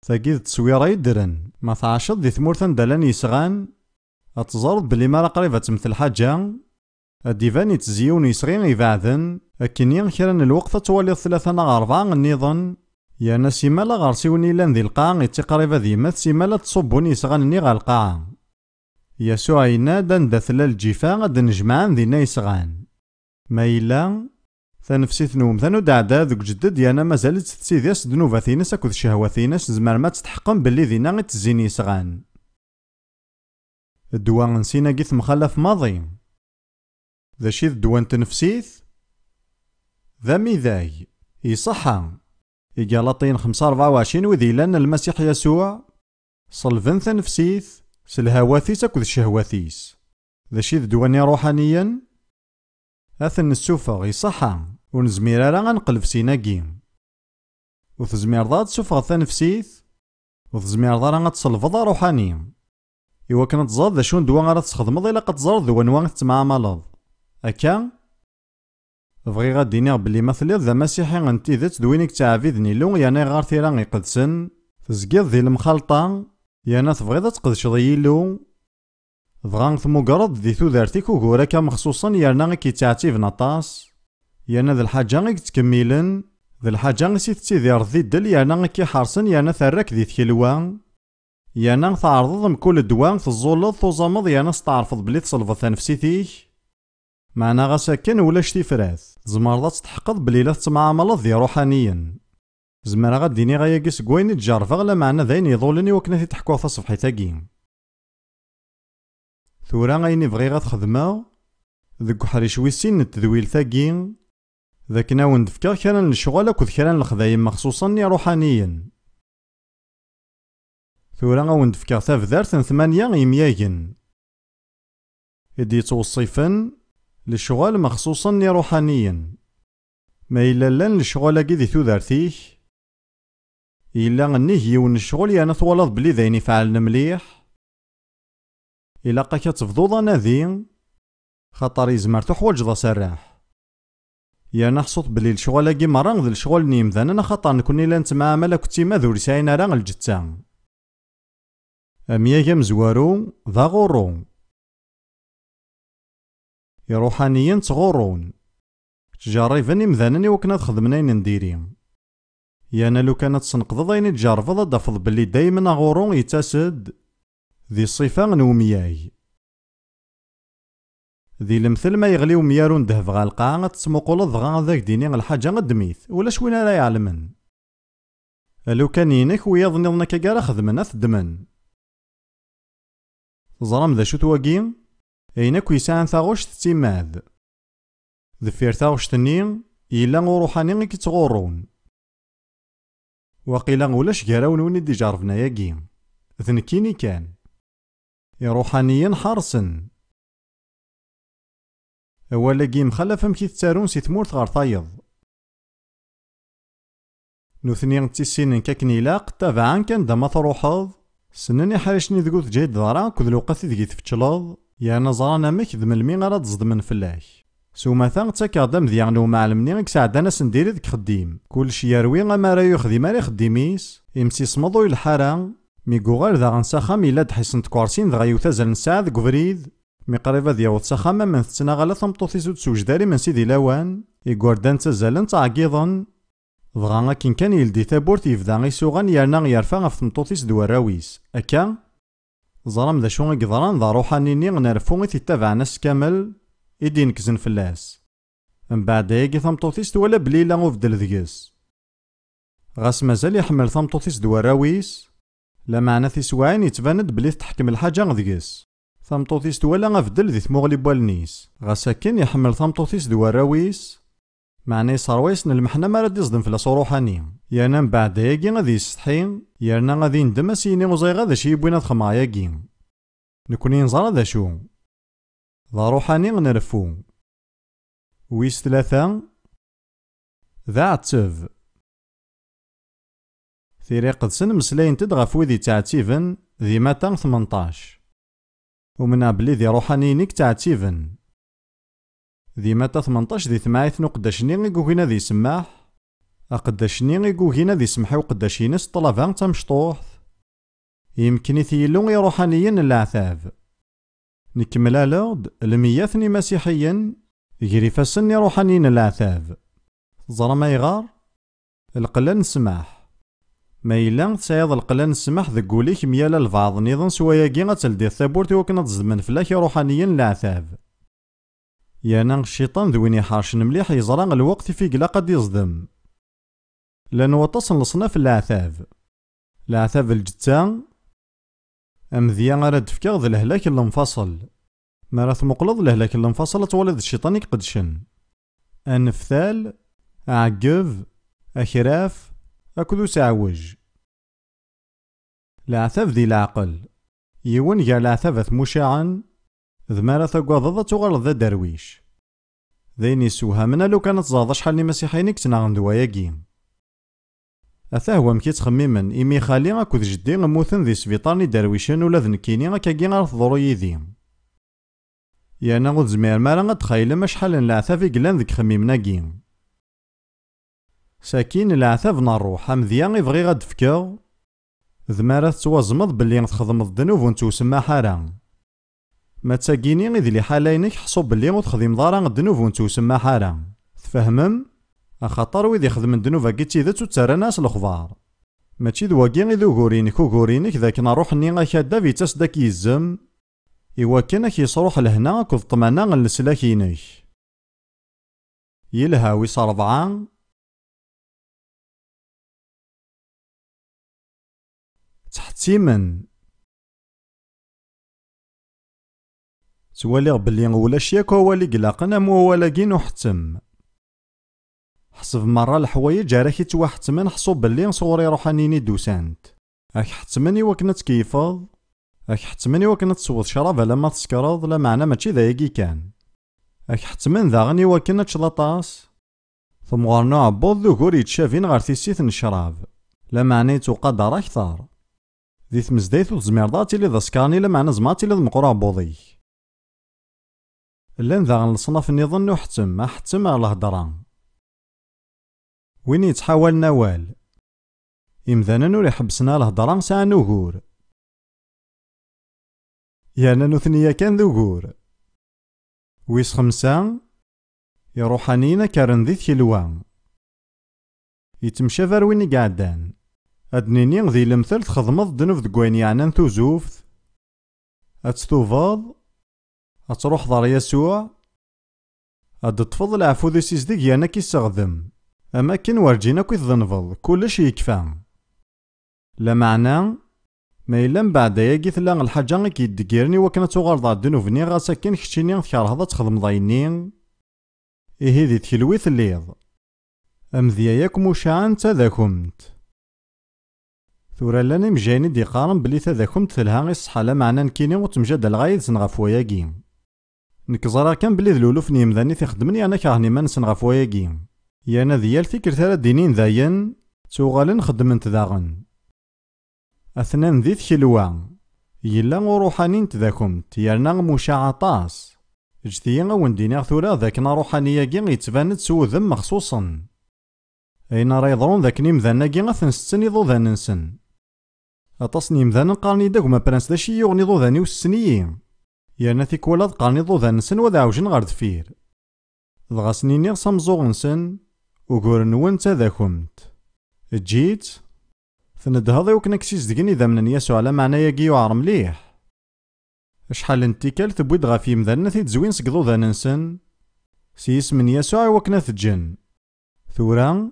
ثاقيد تصويرا يدرن ما تعشض ذي ثمورثن دالان يصغان أتزرد بلي ما قريبة تمثل حاجة الديفان يتزيون يصغين يبعدن أكن ينخرن الوقت توالي 3 أو 4 النظام يا ناسي مالا غارسيوني لان ذي القاع يتقريبا ذي مثسي مالا تصبوني يصغانني غا القاع يسوع ينادى داثلا الجيفان غاد نجمعان ذي نايصغان ما إلا ثنفسيت نوم ثانو دعدا ذوك جدد يانا مازالت تسيدياس دنوباثيناس أكد شهواتيناس زمار ما تتحقن باللي ذينا غتزين يصغان الدوا نسينا قيث مخلف ماضي ذا شي الدوا نتنفسيث ذا ميذاي يصحى إيجالاطين 524 وذي لان المسيح يسوع صلفن ثنفسيث سلهواثيس أكد الشهواثيس ذا شيذ دواني روحانيا أثن السوفغ يصحى ونزمير راه غنقلب سيناكي وتزمير ضاد سوفغ ثنفسيث وتزمير ضاد راه غتصلفض روحانيا إوا كانت تزاد ذا شون دوان غادا تخدمض إلا قد تزرد دوان وان تتمعاملض أكا بغي غادينيغ بلي مثليض ذا مسيحي غنتيذت دوينيك تعافيذني لون يعني غار ثيران يقدسن تزكيض ذي المخالطة يعني تبغيض تقدشض يلو دغا ثموقرض ذي ثوذارتيك وكوراكا مخصوصا يعني كيتعتيف نطاس يعني ذا الحاجة غيك تكميلن ذا الحاجة غيسي تتيذي رضي الدل يعني كي حارسن يعني ثراك ذي ثكلوان يعني تعرضض مكل الدوان تزولض توزامض يعني ستعرفض بلي تصلفض تنفسيتيك معنا غساكن ولاش تفراث زمرضات تحقض بلي لا تتمعاملض ذي روحانيا زمرا غاديني غاياكس كوين تجارفغ لا معنى ذاين يظولني وكنا تحكوا في صفحيتاكي ثورا غايني بغي غتخدمها ذك حريش ويسين التذويل ثاكي ذاك ناون دفكا كان للشغل اكد كان الخدايم مخصوصا روحانيا ثورا غاون دفكا ثافذارت 8 يمياجن يدي توصيفن للشغل مخصوصا روحانيا ما إلا لان للشغل اكي ذي ثوذارتيك إلا غنيه يون الشغل يعني ثوالض بلي ذاين يفعلن مليح إلا قاكا تفضوض ناذي خاطر يزمر تحوج ذا سراح يعني نحصط بلي الشغل اكي مران ذي الشغل نيمذانا خاطر نكون إلا نتمعامل كتيما ذو رساينا راه الجتا أمياجا مزوارو ذا غورو روحانيا تغورون تجاريفن مذانني وكنا تخدمنين نديري يعني لو كانت تسنقض ضاين تجارفض دافض بلي دايما غورون يتاسد ذي الصفة نومياي ذي المثل ما يغلي وميارون دهف غالقا تسمقول ضغا ذاك ديني الحاجة غدميث ولا شوين راه يعلمن لو كان ينك ويظني ظنك كاع خدمن أثدمن زرام ذا شو تواقي أينك يسعن ثاغوش تتيماذ ذفير ثاغوش تنين إلا روحاني كيتغورون وقيلا ولاش كاراون وني دي جارفنا ياكي ذنكيني كان روحانيا حارسن أولا كي مخلفهم كي تسارون سي ثمورت غار طايض نوثني تيسينن كاكنيلاق تابعان كان دما تروحض سنني حريشني ذكوث جايد ضرا كذ لوقاتي ذكي تفتشلاض يعني زرانا مك ذم المي غالا تزدمن فلاك سوما ثان تاكا دام ذيانو معلمني غيك ساعدانا سنديري ذك خديم كلشي يروي غا راه يخدم راه يخديميس امسي صمضو الحارة مي كوغال ذا غنساخام إلا دحيسن تكوارسين ذا غيوثازل نساعة ذك فريد مي قريبا ذياوت ساخاما من ثتنا غالا ثمطوثيسو تسوجداري من سيدي لاوان إيكواردان تزالن تعقيضا ضغا كين كان يلدي ثابورت يفدا غيسوغان يرنا يرفع غف تمطوطيس دواراويس أكا زرام ذا شون قدران ذا روحانيني غنرفو تتابع ناس كامل إدي نكزن فلاس من بعد ياكي ثمطوطيس ولا بليلا وفدل ذكس غاس مازال يحمل ثمطوطيس دواراويس لا معنى ثيسواعين يتباند بلي تحكم الحاجة غذكس ثمطوطيس ولا غفدل ذي ثموغلي بالنيس غاس كين يحمل ثمطوطيس دواراويس معني صارويس المحنة ما راد يصدم فلاس روحاني يعني من بعد ياكي غادي يستحين يعني غادي ندم سيني وزاي غادا شي بوينا تخمع ياكي نكوني نزرى ذا شو ذا روحاني غنرفو ويس 3 ذا عتف ثيري قدسن مسلاين تدغف وذي تعتيفن ذي ماتا 18 ومن بلي ذي روحاني نيك تعتيفن ذي ماتا 18 ذي ثمايث قداشني غيكوكينا ذي سماح أقداشني غيكوكينا ذي سمحي وقداشينس طلبان تمشطوح يمكن يثيلون روحانيين العثاب نكمل لغد المياثني مسيحيا يجريفاسني روحانيين العثاب زرما يغار القلان السماح ما إلا تسايض القلان السماح ذقوليك ميالا البعض نيضن سواياكي غتلدي الثابورتي وكنا تزدمن فلاك روحانيين العثاب يعني الشيطان ذويني حارشن مليح يزرع الوقت في قلا قد يصدم لأنه تصل لصناف العثاب الجتان أمذيا غرد فكاغ ذا الهلاك المنفصل ما راه مقلض الهلاك المنفصل تولد الشيطان يقدشن أنفثال عقف أكراف أكدو سعوج. العثاف ذي العقل يون جا العثاف مشاعا ذمارة تقاضضة تغلظ ذا درويش ذين يسوهمنا لو كانت زاضة شحال لي مسيحينك تناغن دواياكي. أثا هو مكي تخميما إمي خالي أكد جدي غموثن ذي سبيطارني درويشان ولا ذنكيني أكاكي غارث ضرو يدي. يانا غد زمير مارا غد خايلة شحال العثاف يقلان ذيك خميمنا كي. ساكين العثاف نروح أمذيان يبغي غد فكاو ذمارة توازمض باللي تخدمض الذنوب ونتوسما حارا. ما تساقيني إذ لي حالينك حصوب باللي وتخدم ضارا الذنوب ونتوسما حارا. تفهمم؟ أخاطر ويدي يخدم الذنوب أكيد ذات وتسارى ناس الخضار. ماشي ذواكي إذ وغورينك ذاك نروح ني أكادا فيتاس داك يزم إوا كانك يصروح لهنا أكد طمانا لسلاكينك. يلها ويص 4 تحتيمن تواليغ بلي ولاش ياك والي قلاقنا مو ولاكين وحتم. حسب مرة الحوايج راكي توحتمن حصوب بلي صوري روحانيني دوسانت. راك حتمني وكنا تكيفض راك حتمني وكنا تصوض شراب لما تسكرض لا معنى ماشي ذايقي كان. راك حتمن ذاغني وكنا تشلاطاس ثمغارنو عبوض ذوكور يتشافين غار تيسيث الشراب لا معنى توقدر أكثر. ذي ثمزدايث وزميرضاتي لي ذا سكارني لا معنى زماتي لي ذا مقرع بوضي. لان ذاغن الصنف النظن وحتم أحتم على الهضران. وين يتحاول نوال إمذانا نور يحبسنا الهضران ساعة نوغور. يانا نثنيا كان ذوغور. ويس 5 يروحانينا كارن ذي ثيلوان. يتمشى وين يقعدان. أدنيني ذي المثل تخدمض دنوف دقوين يعنان توزوفت. أتستوفاض أتروح دار يسوع أد تفضل العفو ذي سيزديك يانا كي استخدم. أما كن ورجينا كي تظنفض كلش يكفى. لا معنى ما إلا بعد ياكي ثلا الحاجة كي يدقيرني وكنا تغرض الدنوفني غاسا كين كشتيني تكرهض تخدم ضاينين. إيه ذي تكلويث الليض. أمذيا ياك مشاعن تذاكمت. ثورا لاني مجاني دي قارن بلي تذاكمت تلها غي الصحة لا معنى نكيني وتمجد الغايد سنغاف وياكي. نكزرا كان بلي ذلولوف نيمذاني تخدمني أنا كاهني ما نسنغاف وياكي. يانا ذيال فكر ثلا دينين ذاين توغالن خدمنت ذاغن. أثنان ذي تكلوا يلا وروحانين تذاكمت يرنا مشاعطاس اجتيا غون دينيغ ثورا ذاكنا روحانيا كي يتباند سو ذم مخصوصا. أين راه يضرون ذاك نيمذانا كي غاثنستن يضوذان نسن. أطاس نيمذانا قارني داك ما برانس دا شي يغني ضوذاني والسنيين. يرنا تيكولاد قارني ضوذان نسن وذا عوجن غار دفير. دغا سنينيغ سامزوغ نسن وقور نوان تذاكمت. جيت ثندهضي وكنا كسيس دقني إذا من يسوع على معنى ياكي يعر مليح. شحال انتكال تبويد غا في مذانا تيتزوين سقضو ذا ننسن. سيس من يسوع وكنا تجن. ثورا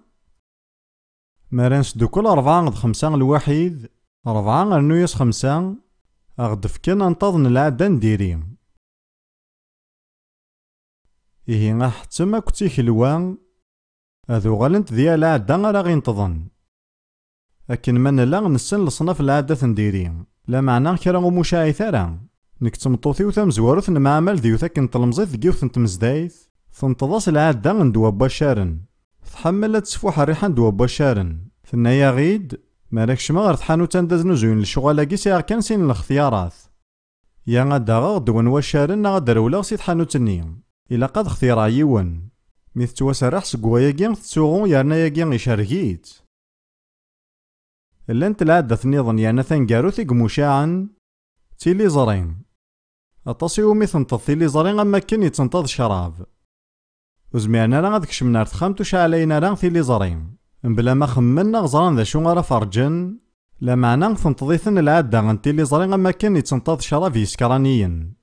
مارانس دوكل 4 غد 5 الواحد 4 غرنويس 5 أغدف كان انتظن العادة نديري. إيه غاحتم أكتي خلوان أذو غالنت ذي العادة غرا غينتظن. لكن من لا نسن لصنف العادة نديري لا معنى كرا ومشاعي ثارا. نك تمطوثي وثمزوارث نمعمل ذي وثاكن تلمزيث ذي وثن تمزدايث ثنتضاس العادة ندوا بشارن. تحمل تسفوح الريحة ندوا بشارن. ثنايا غيد مالكش ما غير تحانو تندز نزوين للشغالة كيسيغ كان سين الاختيارات. يا غادا غدوان وشارن غادر ولا سي تحانو تنين. إلا قد اختيارا يون. ميث تواسرح سقوايا كين تسوغون يارنا ياكين يشاركيت. لانت العادة النظام يعني ثنقارو ثيق مشاعا تيلي زرين. أطاسي وميثن تطيلي زرين أما كن يتنتظ شراب. وزميعنا راه غادكش من ارتخامت وش علينا راه ثيلي زرين. بلا ما خمنا غزران ذا شو غرا فرجن. لا معنى تنتظيثن العادة غنتيلي زرين أما كن يتنتظ شراب يسكرانيين.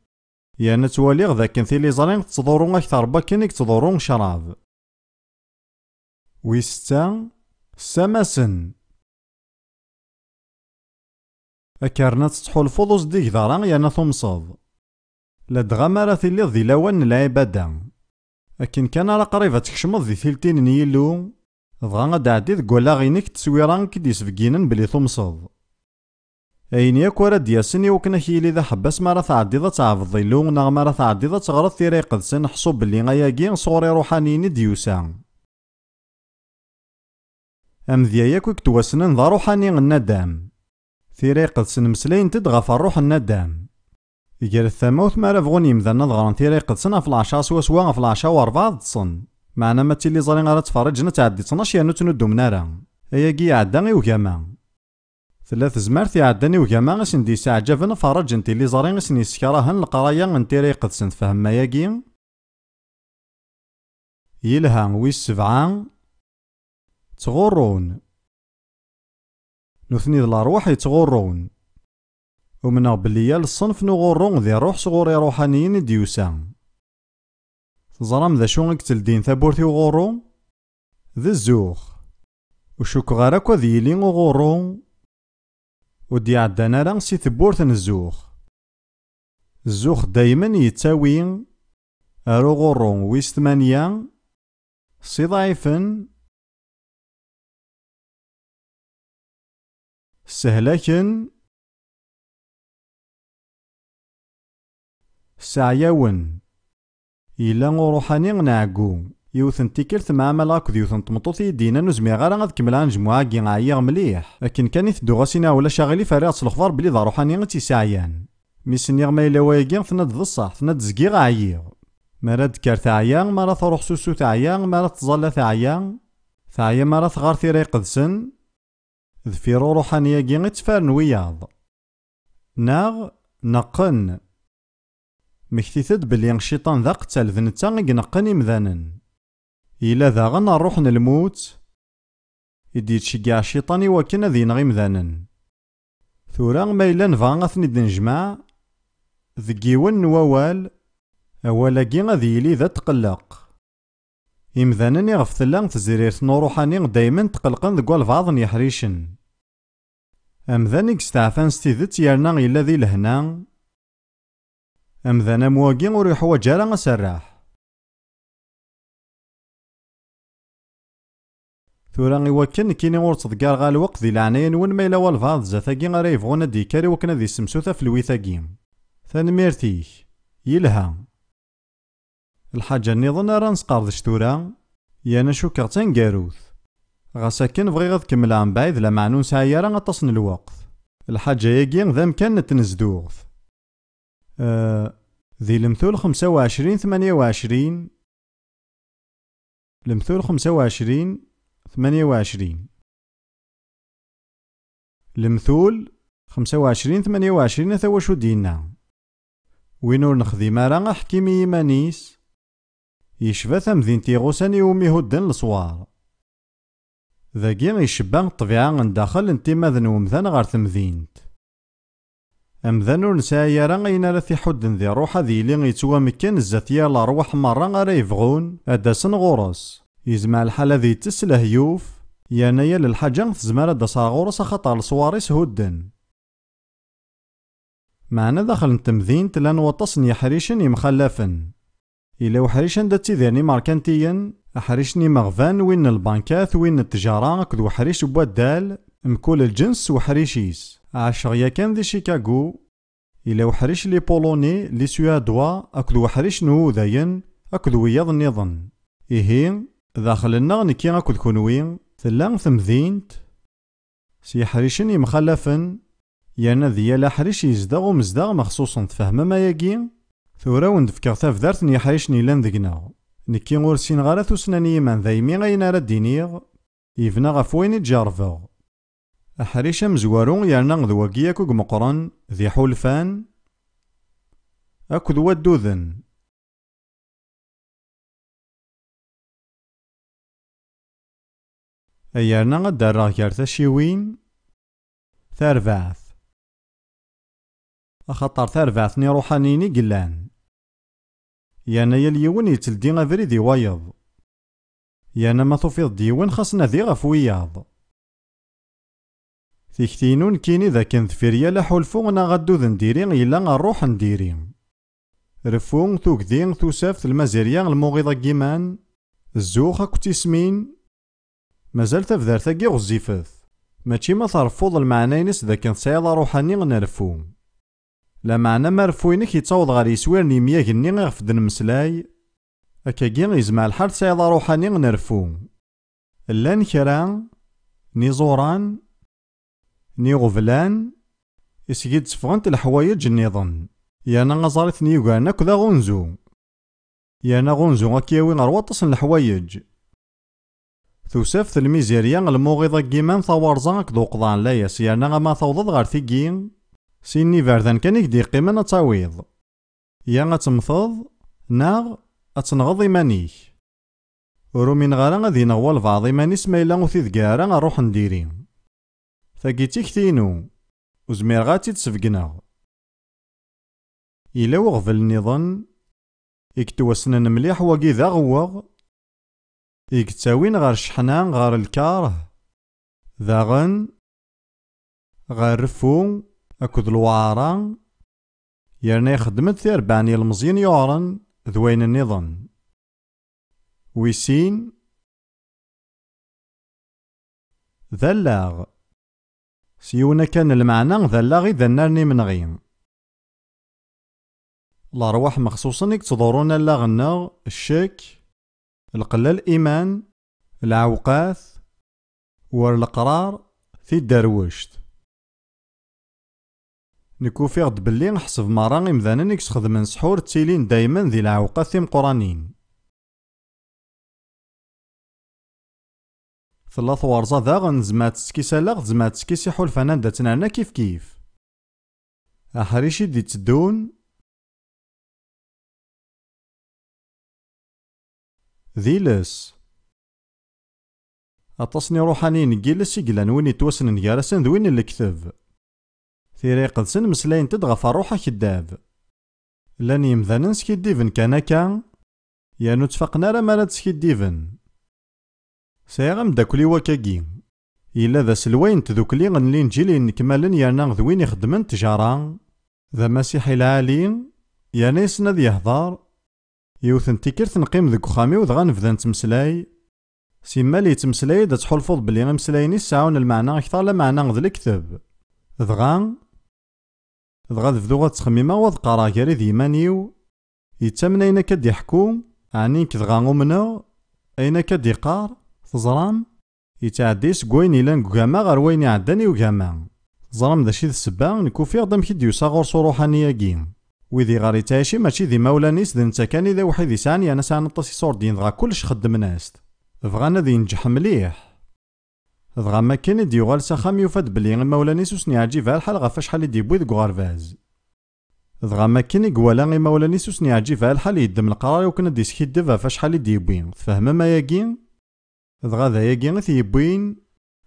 يعني تواليغ ذا كن ثيلي زرين تضورون أكثر باكنك تضورون شراب. ويستا سماسن. أكارنات تحول فوضوز ديك ذارا يانا ثمصض. لا دغامارا ثيلي ذي لوان العبادة. أكن كان راه قريبة تكشمض ذي ثلتين نيلو dɣa ad ɛeddi deg wallaɣ-inek teswira k-d-yesbegginen bli tumseḍ. Ayen yakk ara d-yasen iwakken ad k-yili d aḥebbas mi ara tɛeddiḍ ad tɛebdeḍ Illu neɣ mi ara tɛeddiḍ ad teɣreḍ tira iqedsen, ḥṣu belli ayagi sɣur iṛuḥaniyen i d-yusa. Amedya yakk i yettwassnen d aṛuḥani nnadam. Tira iqedsen meslayent-d ɣef ṛṛuḥ nnadam. Gret tamawt mi ara bɣun yimdanen ad ɣren tira iqedsen ɣef 10 swaswa ɣef 10:04 ḍsen. Meɛna ma d tiliẓri ara tferrǧen ad tɛeddi 12 yernu ttnuddmen ara. Ayagi iɛedda i ugama. Tella tezmert iɛeddan i ugama i sen-d-yesseɛǧaben ferraǧ n tiliẓri i sen-yessekrahen leqraya n tira iqedsen. Tfehmem ayagi? Yelha. Wis 7 ttɣurrun. Nutni d lerwaḥ yettɣurrun. Umneɣ belli yal ṣṣenf n uɣurru di ṛṛuḥ sɣur iṛuḥaniyen i d-yusa. Teẓram d acu i yetteldin tawwurt i uɣurru? D zzux. Ur cukkeɣ ara akk ad yili uɣurru ur d-iɛeddan ara si tewwurt n zzux. Zzux dayman yettawi ar uɣurru wis 8 si ضعيفن سهلكن سعياون. إلا غروحاني نعقو يوثن تيكلت مع ملاك ديوثن تمطوط يدينا نزميغ غير غاد كملان جمعاكي عيا مليح، لكن كان يثدو غاسينا ولا شاغلي فريغ الخضار بلي ضا روحاني تيساعيان. ميسنيغ ما إلا وايقين ثناد ذ الصح ثناد زقيغ عيا. مراد كارت عيا مرا تروح سوسو تعيا مرا تظل تعيا ثعيا مرا تغار ثيري قدسن ذفيرو روحانيا كي تفارن وياض. ناغ نقن مكتيثد بلي الشيطان ذا قتل ذنتا ينقن مذانن. إلا ذاغن الروح الموت يدي تشجع الشيطان وكن ذي نغي مذانن. ثورا ما إلا نبغى غاثني نجمع ذكيون ووال أولاكي غادي يلي ذا تقلق. إمذانن يغف ثلان تزريرت نوروحاني دايما تقلقن ذكو البعض يحريشن. أمذان يكستعفان ستيذت يرنا إلا ذي لهنا. أمذان مواقين ور يحواج راه سراح. ثورا إوكن كيني ور تذكر غا الوقت ذي العناية نون ما إلا والبعض زاتاكي غا يبغون ديكاري وكنا ذي السمسوثة في الويثاكي. ثانميرتيك يلها. الحاجة نظن راه نسقردش ثورا يانا شوكر تنقاروث. غاساكن بغي غاد كمل عن بعيد لا معنون ساعيا راه غتصن الوقت. الحاجة ياكي ذا مكان نتنزدوغث. ذي المثول 25-28 المثول 25-28 المثول 25-28 ثوا شو دينا وينور نخدم راه حكيمي يمانيس يشبه ثمذين تيغوسان يومي هدن لصوار ذاكي يشبه الطبيعة من داخل انتماذن ومذان غار ثمذينت. أمذان ور نسايا راه غينا راه حدن ذي روحا ذي لي يتوامكن الزاتيا الأرواح مرة غير يبغون أداسن غورس يزمع الحالة ذي تسله يوف يانايا للحاجة تزمار أداسا غورس خطر الصواريس هدن. معنا داخل نتمذين تلان وطسن يحريشن يمخلفن إلا وحريشن دا تيذيرني ماركانتيا أحريشني مغفان وين البنكات وين التجارة أكد وحريش بوادال مكول الجنس وحريشيس عشغيا كان ذي شيكاغو إلا وحريش لي بولوني لي سويادوا أكد وحريش نهوذاين أكد وياض النظن إيهين داخل النغ نكي أكد كونوين ثلان ثمذينت سي حريشن يمخلفن يانا ذيا لا حريش يزدغ ومزدغ مخصوصا تفهم ما ياكي ثورا وندفكر تافدارت يحريشني لان ذقنا نكي غورسين غالا ثوسناني من ذايمي غاينا راه دينيغ يفنا غف وين يتجارفغ أحريشا مزوارو يرنا ذواكي أكو مقرن ذي حولفان أكو ودوذن. أيرنا غدارا كارتا شيوين ثارفاث أخطر ثارفاثني روحانيني قلان يانا يليون يتلدي غفري ذي وايض يانا ما تفيض ديون خاصنا ذي غف وياض تيكتينون كيني ذا كان ذفيريا لحولفو غنا غدو ذنديرين إلا غنروح نديرين رفون ثوكذين ثوسافت المزيريا المغيضة كيمان الزوخ أكو تيسمين مازال تبدارتاكي غزيفت، ماشي ما ترفض المعنى-ينس ذاك تسعيد روحاني نرفو. لا معنى ما رفوينك يتصاوض غير يسوير نيمياغني غفد نمسلاي، أكاكي يزمع الحال تسعيد روحاني نرفو. لان كرا ني زوران ني غفلان يسيد تفغنت الحوايج النظام، يانا غزارت نيوغانا كذا غنزو، يانا غنزو أكياوي غرواطس الحوايج. توسف الميزيريا الموغضة كيمان ثوارزان كدو قضان لايس، يانا غما توضض غار ثيكين سيني فاردان كان يكدي قيمان تاويض، يا غتمثض ناغ أتنغض إيمانيك. ورو من غارا غادي نغوى البعض إيمانيس ما إلا وثيذ كارا غنروح نديري. ثاكيتي كتينو وزمير غاتي تسفقنا. إلا وغفل النظام إكتوسنن مليح وكي ذا غوغ إكتاوين غار شحنان غار الكاره ذاغن غار رفو أكد الوعران يرنا يخدمت ثير بعني المزين يعرن ذوين النظام ويسين ذلاغ سيونا كان المعنى ذلاغ إذا نرني من غيم الأرواح مخصوصا يكتضرون اللاغنا الشك القلة الإيمان العوقاث والقرار في الدروشت. نكو في غد بلي نحسب مرة إمذانا نكس خدمن سحور تسيلين دايما ذي العوقاث مقرانين. ثلاث ورزا ذا غنزمات سكيسا لاغ زمات سكيسي حلفانا داتنا كيف كيف. أحريشي دي تدون ذيلس أتصني روحانين جيلس يقلان وين يتوسن نجارسن ذوين اللي كتب ثيري قدسن مسلاين تدغى فروحا كداب لان يمذانن سكيديفن كان يانو تفقنا راه مالا تسكيديفن سايغ مداكلي وكاكي إلا ذا سلوين تذوكلي غنلي نجيلي نكمالن يانا ذوين يخدمن تجارة ذا مسيحي العالين يانا يسنا ذي يهضر يوثن تيكرت نقيم ذك خامي وذغا نبدا نتمسلاي سيما لي تمسلاي دا تحلفظ بلي غمسلايني الساعون المعنى أكثر لا معنى ذا الكتب دغا تبدو غتخميما وذ قرا كاري ديمانيو يتامن أين كاد يحكو عني كدغا غمنا أين كاد يقار تزرام يتعدي سكوين إلا نكوكاما غير وين يعداني وكاما تزرام دا شي السبا نكو فيه غدا مكيد يوساغور روحانية كيم ويدي غاري تعيشي ماشي ذي مولانيس ذي نتا كان إذا وحيد يسعني أنا ساعة نطاسي صوردين دغا كلش خدم ناست بغانا ذي ينجح مليح دغا ما كان يدي يغال ساخام يوفاد بلي مولانيس وسني عجيب الحال غا فاش حال يدي بوي ذك غارفاز دغا ما كان يقوالا مولانيس وسني عجيب الحال يدم القرار وكنا دي سكيدفا فاش حال يدي بوين تفهم ما ياكين دغا ذا ياكين ثيبوين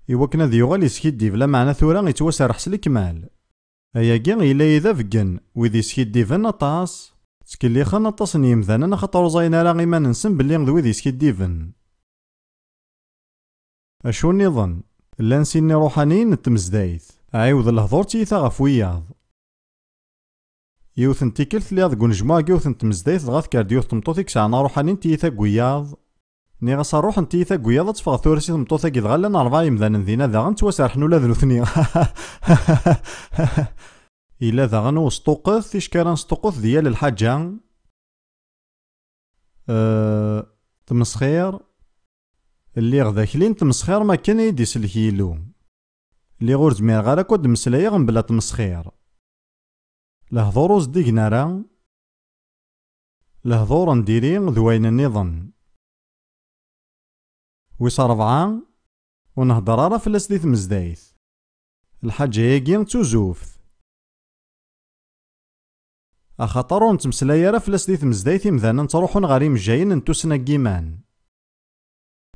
يوكنا ذي يغال يسكيديف لا معنى ثورا يتوسع حسن كمال أياكي إلا إذا فقن وذي سكيديفن أطاس تكلي خان أطاس نيمذانا خاطر زاينا لا غيما ننسن بلي ذوي سكيديفن أشو النظام لا نسيني روحانيين التمزدايث عيوض الهضور تيثا غف وياض يوثن تيكلت لياض قون جماع يوثن تمزدايث غاث كارديوث تمطوثيك ساعنا روحانيين تيثا قوياض ني غصا روح نتيثا قوياض تفغ ثورسي تمطوثا كي دغالا نرفع يمذانا ذينا ذا غنتواسع حنو لا ذلوثني إلا ذا غنوسطوقث إشكارا نسطوقث ديال الحاجة تمسخير اللي غذاكلين تمسخير ما كان يديس الكيلو اللي غور زمير غير كود مسلايا غنبلا تمسخير لهضور وزديقنا راه لهضور نديري ذوين النظام ويس ربعة ونهضر راه فلاس دي تمزدايث الحاجة ياكي توزوفت أخاطر نتمسلايا راه فلاس دي تمزدايث مذانا نتروحون غاريم جايين نتوسنا كيمان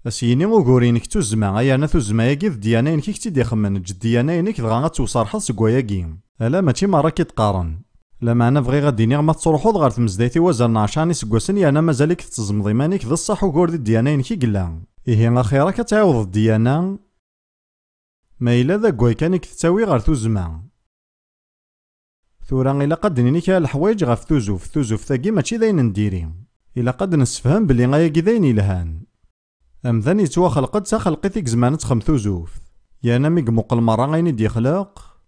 أسيني وقورينك توزما أيانا توزما ياكي ذ ديانا إنك كتي ديخمن جد ديانا إنك دغا غتوصار حظ سكواياكي ألا ماشي مرة كيتقارن لا معنى بغي غاديني ما تروحو غار تمزدايثي وزرنا عشاني سكواسن يانا مازالك تتزمض إيمانك ذا الصح وقور دي ديانا إنك قلا إيه غا كتعاوض الديانا ما إلا ذا كواي كانك تتاوي غار توزما ثورا إلا قد نينيك الحوايج غاف توزوف ثاكي ماشي داين نديري إلا قد نسفهم بلي غاياكي داين يلهان أمذن يتواخلق تخلقيتك زمان تخم ثوزوف. يانا ميق مقل مرة غيني ديخلاق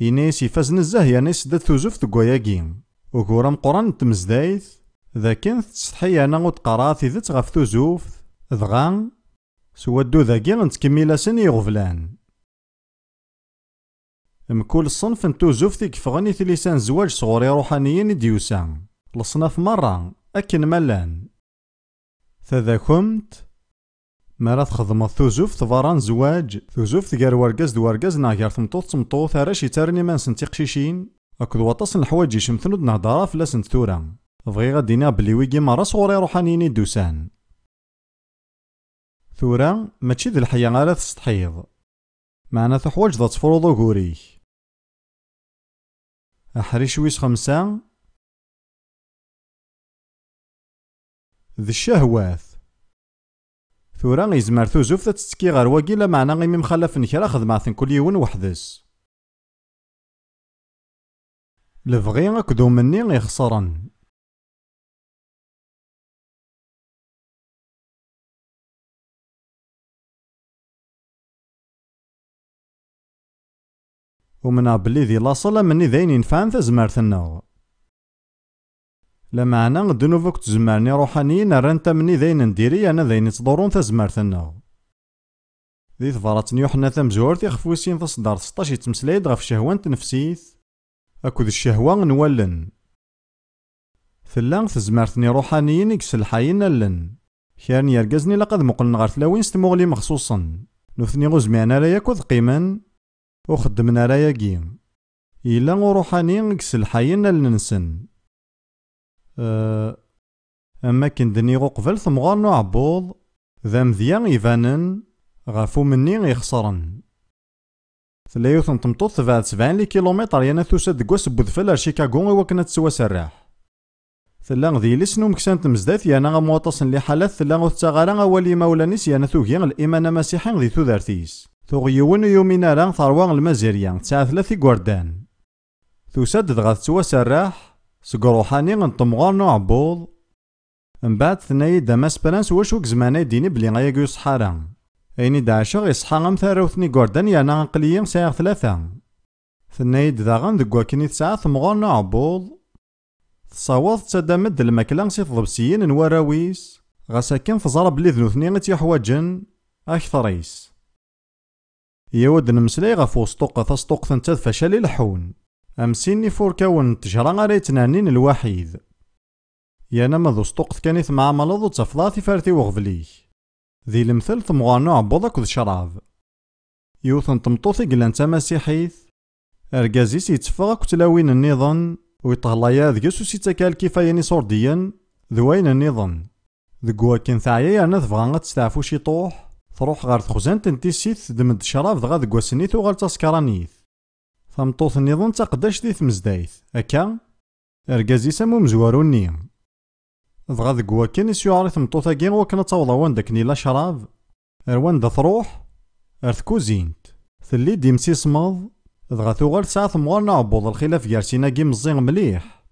إنيس يفاز نزاه يانا يسدد ثوزوف تقوياكين وكورا مقران تمزدايث ذا كنت تستحي أنا وتقرات إذا تغف ثوزوف ذغان سودو ذاكي نتكمل سن يغفلان. مكول الصنف نتوزوف تيكفغني لسان زواج صغوري روحانيين ديوسان لصناف مرة أكن ملان. تذاكمت مرا تخدم ثوزوف تفاران زواج ثوزوف تقار ورقاز دوارقاز ناقار تمطوط تمطوط هراش يتارني مانسن تيقشيشين أكد وطاس الحوايج يشمثنو نهضارا فلاسن ثورا بغي غادينا بلي ويجي مرا صغوري روحانيين دوسان. ثورا ماشي ذي الحياة غالا تستحيض معنا تحوايج ذا تفروضو غوريك. أحريش ويس 5 ذي الشهوات. ثورا يزمر ثوزوف تتسكي غير واقي لا معنا غيمي مخلف نكرا خدماتن كل يوم وحدس. لفغي أكدو مني يخسرن. ومنا بلي ذي لاصلا مني ذين ينفعن تزمرتنا. لمعنا دنوفك تزمرني روحانيين رانتا مني ذين نديري أنا ذين تضرون تزمرتنا. ذي ثفراتني يوحنا تمزور تيخفوسين تصدر 16 يتمسلايد غف شهوان تنفسيث أكد الشهوة نولن. ثلان تزمرتني روحانيين يكس الحيين لن كان يرقزني لقد مقلن غير تلاوين ستمغلي مخصوصا نثني غزمعنا لا ياكد قيما وخدمنا لا ياكيم إلا روحانيين يكس الحيين لنسن. أما كندني قبل ثمغار نوع عبوض ذا مذيان يفانن غافو مني يخسرن. ثلايوثن تمطوط تبعد 70 كيلومتر يانا توسد دكواس بوذفل شيكاغو إوا تسوى سراح. ثلا ذي لسنو مكسان تمزدات يانا غمواطسن لي حالات ثلا غوتساغالا أولي مولانيس يانا ثوغي الإيمان مسيحين ذي ثوذارتيس ثوغيون يومينا ران ثروان المزيريان تسعة 3 قوردان توسد دغا تسوى سراح سقروحاني غنطمغار نوع عبوض. من بعد ثنايا داماس برانس واشوك زمانا يديني بلي غاياكو يصحارا أيني داعشا يصحى ثاروثني قوردان يانا غنقليين سايغ 3 ثنايا داغن دكوا كيني تسعة ثمغار نوع عبوض. تصاوض تسادمد الماكلة سي تضبسيين نواراويس غاسا كان تزرب بلي ذنوثني غتيحواجن أكثريس. يود نمسلاي غف وسطوق تسطوق ثنتاد فشالي لحون أمسيني فوركاون تجرى غير يتنانين الوحيد. يانا مذو سطوق كانت مع ملضو تفضاتي فارتي وغفليك ذي المثل ثمغانو عبوضك ذ شراب. يوثن تمطوثي قلان تماسيحيث أرقازيس يتفغك تلاوين النظام ويطهلايا ذقسو سيتاكال كفاياني صورديا ذوين النظام ذقوا كن ثاعيا يانا ثفغان تستعفو شي طوح تروح غير تخزان تنتيسيث دمد شراب دغا ذقوا سنيث وغير تسكرانيث. ثمطوث النظام تقداش دي تمزدايث أكا أرقازيس مو مزوارو النيم دغا ذقوا كن يسيوعري ثمطوثا كين وكنا تعوضا داكني لا شراب أروان دا تروح أرثكوزينت ثلي ديمسي صماض دغا ثوغال ساعة ثمغار نعبوض الخلاف يارسينا كي مزيغ مليح.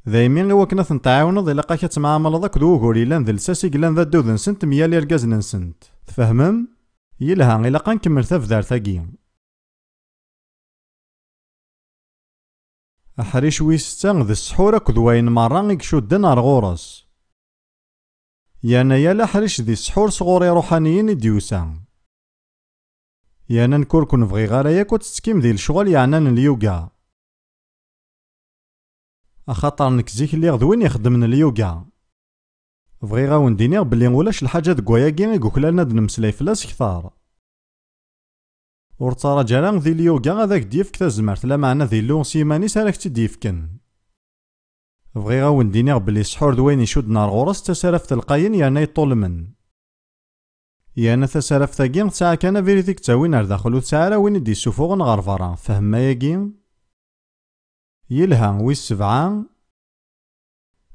دايمين غوا كنا تنتعاونو إلا قاكا تمعامل ذاك دوغوري لان ذا لساسي قلان ذا دو نسنت ميال يرقاز نسنت تفهمم يلها إلا قنكمل ثافدار ثاقي. أحريش ويستان ذا السحورة كدوين مرة يكشودن غورس يانا يالا حريش ذي السحور صغوري روحانيين ديوسان. يانا نكون نبغي غير ياكو تسكيم ذي الشغل يعنان اليوغا أخاطر نكزيك اللي غدوين يخدم اليوغا بغي غاون دينيغ بلي ولاش الحاجة دكواياكي يقوكلالنا دنمسلاي فلاس كثار ورطارا جالان ذي اليوغا غاداك ديفك تازمرت لا معنى ذي اللون سيماني سالك تديفكن. بغي غاون دينيغ بلي السحور دوين يشود نار غورس تسارف تلقاين يانا يطول من يانا تسارف ثاقين تساعة كان فيريتيك تاوين ارداخلو تساعة وين دي سوفوغن غرفارا فهم ما ياقين يلها ويس 7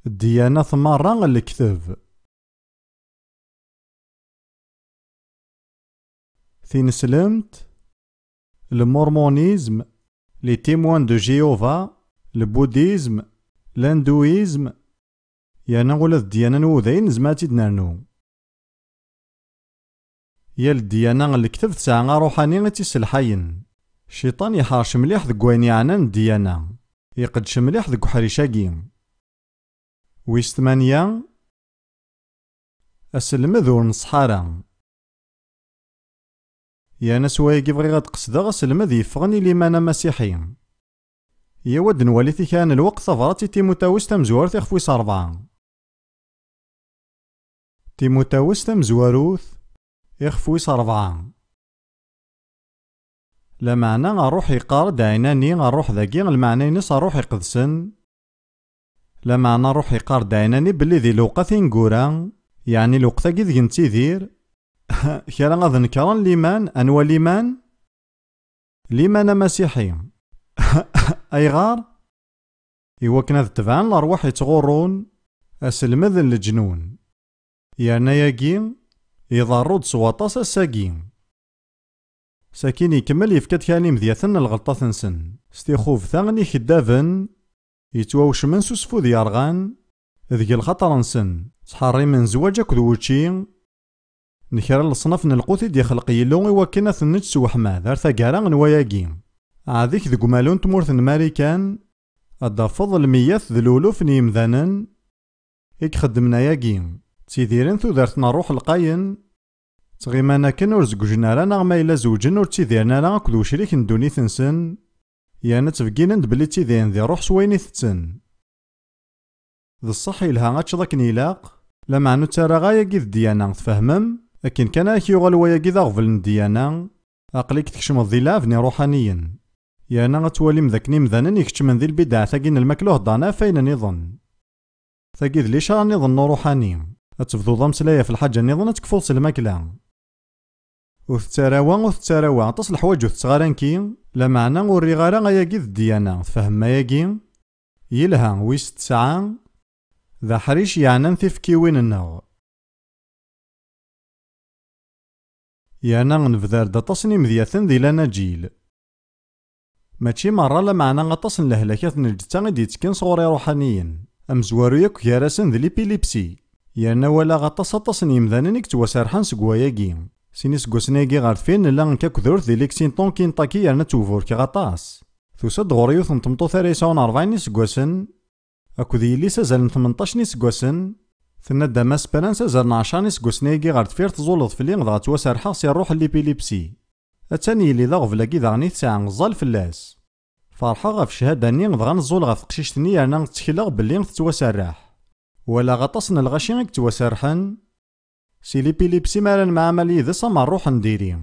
الديانة مرة الكتاب ثين سلمت المورمونيزم لي تيموان دو جيوفا البوديزم الاندويزم يانا ولا الديانة نوذين زماتي دنانو يا الديانة الكتب تسعى روحاني تيسلحاين. الشيطان يحارش مليح ذك وين يعنان الديانة، يقدش مليح ذك حريشاكي. ويس 8 أسلمذ ور نصحارا. يا ناس وايقي بغي غاد قصدا أسلمذ يفغني ليمان مسيحي. يا ود نواليتي كان الوقت ثفراتي تيموتاوس تمزوارت يخفويس 4. تيموتاوس تمزواروث يخفويس 4. لا معنى غنروح يقارد عيناني غنروح ذاكي المعنى نس غنروح يقدسن. لا معنى روح يقارد عيناني بلي ذي لوقتين نقورا، يعني لوقتا كي ذي نتيذير. كرا غاد نكران ليمان أنوا ليمان؟ ليمان مسيحي. أيغار؟ إوا كنا تبعان الأرواح يتغورون أسلمذ الجنون. يعني ياكي يضرود سواطاس الساكي. ساكين يكمل يفكت كالي مذيثن الغلطة تنسن. ستيخوف ثاني خدافن يتواوش من سوسفو ديارغان ذيك الخطر نسن. تحري من زواج أكد وشي نكرا الصنف نلقوثي دي خلق يلو إوا كنا ثنجس وحماد ار ثاقارا نواياكي. عاذيك ذك مالون تمورث الماريكان أدا فضل مياث ذلولوف نيمذانن إك خدمنا ياكي. تيديرين ثودارتنا روح القاين تغيمانا كن ور زوجنا رانا ما إلا زوجن ور تيديرنا راه كدو شريك ندوني ثنسن. يعني تفقينا بلي تيدين ذي روح سويني ثتن. ذا الصح يلها غاتش ذاك نيلاق لا معنو ترى غايا كي الديانة تفهمم، لكن كان اكي يغال ويا كي ذا غفل الديانة أقليك تكشم الظلافني فني روحانيا. يعني غتولي مذاك نيمذانن يكتش من ذي البدع ثاقين الماكلوه ضانا فاين نظن. ثاقي ليش راني ظن روحاني أتفضو ضمسلايا في الحاجة نظن تكفلس الماكلة. وثتراوا عطس الحواج وثتغارانكي لا معنى وري غارا غايا كي الديانة تفهم ما ياكي. يلها ويس 9 ذا حريش يعني تفكي وين النغ. يعني نفذار دا تصنيم ذياثن ذي لانا جيل. ماشي مرة لا معنى غطسن لهلاكات نجدتا غدي يتكن صوري روحانيين أمزوارو ياك يارسن ذي ليبيليبسي. يعني ولا غطس تصنيم ذاننك توسارحان سقواياكي. سيني سقوسناكي غار فين لا نكاك ذورث ذي ليكسينطون كينطاكي يعني توفور كي غطاس. ثوسد غوريوث نتمطو 43 سقواسن أكو ذي اللي سازال 18 سقواسن. ثنا داما سبران سازال 10 سقوسناكي غار تفير تزولض في اللي غدا توسارحا سي الروح الليبيليبسي. أتاني اللي ذا غفلاكي ذا غني تسعى غزال فلاس. فرحا غف شهاداني غدا نزول غف قشيشتني يعني نتكلغ باللي تتوسرح. ولا غطسن الغاشي غيك توسرحن. سي ليبيليبسي مالا مع مالي ذا سما روح نديري.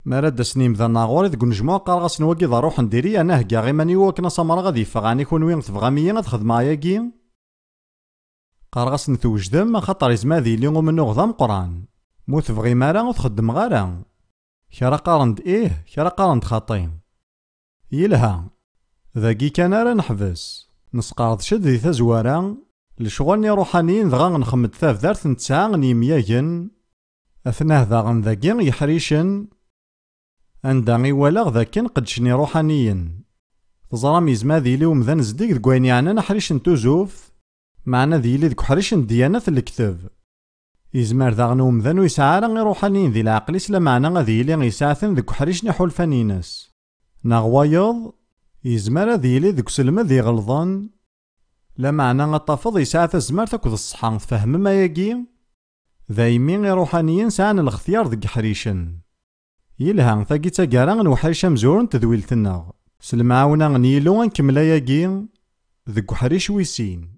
مارد سنيم ذا ناغوري ذك نجموع قارغاس نواكي ذا روح نديري أنا هكا غي ماني وكنا سمرا غادي يفغاني كون وين تفغاميا غتخدم عياكي. قارغاس نتوجدم خاطر يزماذي اللي منو غضام قران. مو تفغي مارا وتخدم غارا. كرا قارند إيه كرا قارند خاطين. يلها ذاكي كان راه نحبس نسقارض شد ذي تزوارا لشغلني روحانيين ذغا نخمد ثاف دارت نتسعى نيمياجن أثناه ذاغن ذاكي يحريشن عندها ولا ذاكن قدشني روحانيين. تزرام يزما ذيلي ومذان زديك ذكوين يعني أنا حريشن توزوف معنا ذيلي ذك حريشن ديانة الكتاب. يزمار ذاغن ومذان ويسعى غير روحانيين ذي العقل إسلا معنا ذيلي يساثن ذك حريشني حلفانينس. ناغوايض يزمار ذيلي ذك سلمة ذي غلظان لا معنى غطافض يسعى تزمار تاكد الصحان تفهم ما ياكي. ذايمين روحانيين سعان الاختيار ذك حريشن. يلها ثاقي تاقارا وحريشا مزورن تذويلتنا سلمعاونا نيلو نكملا ياكي ذك حريش ويسين.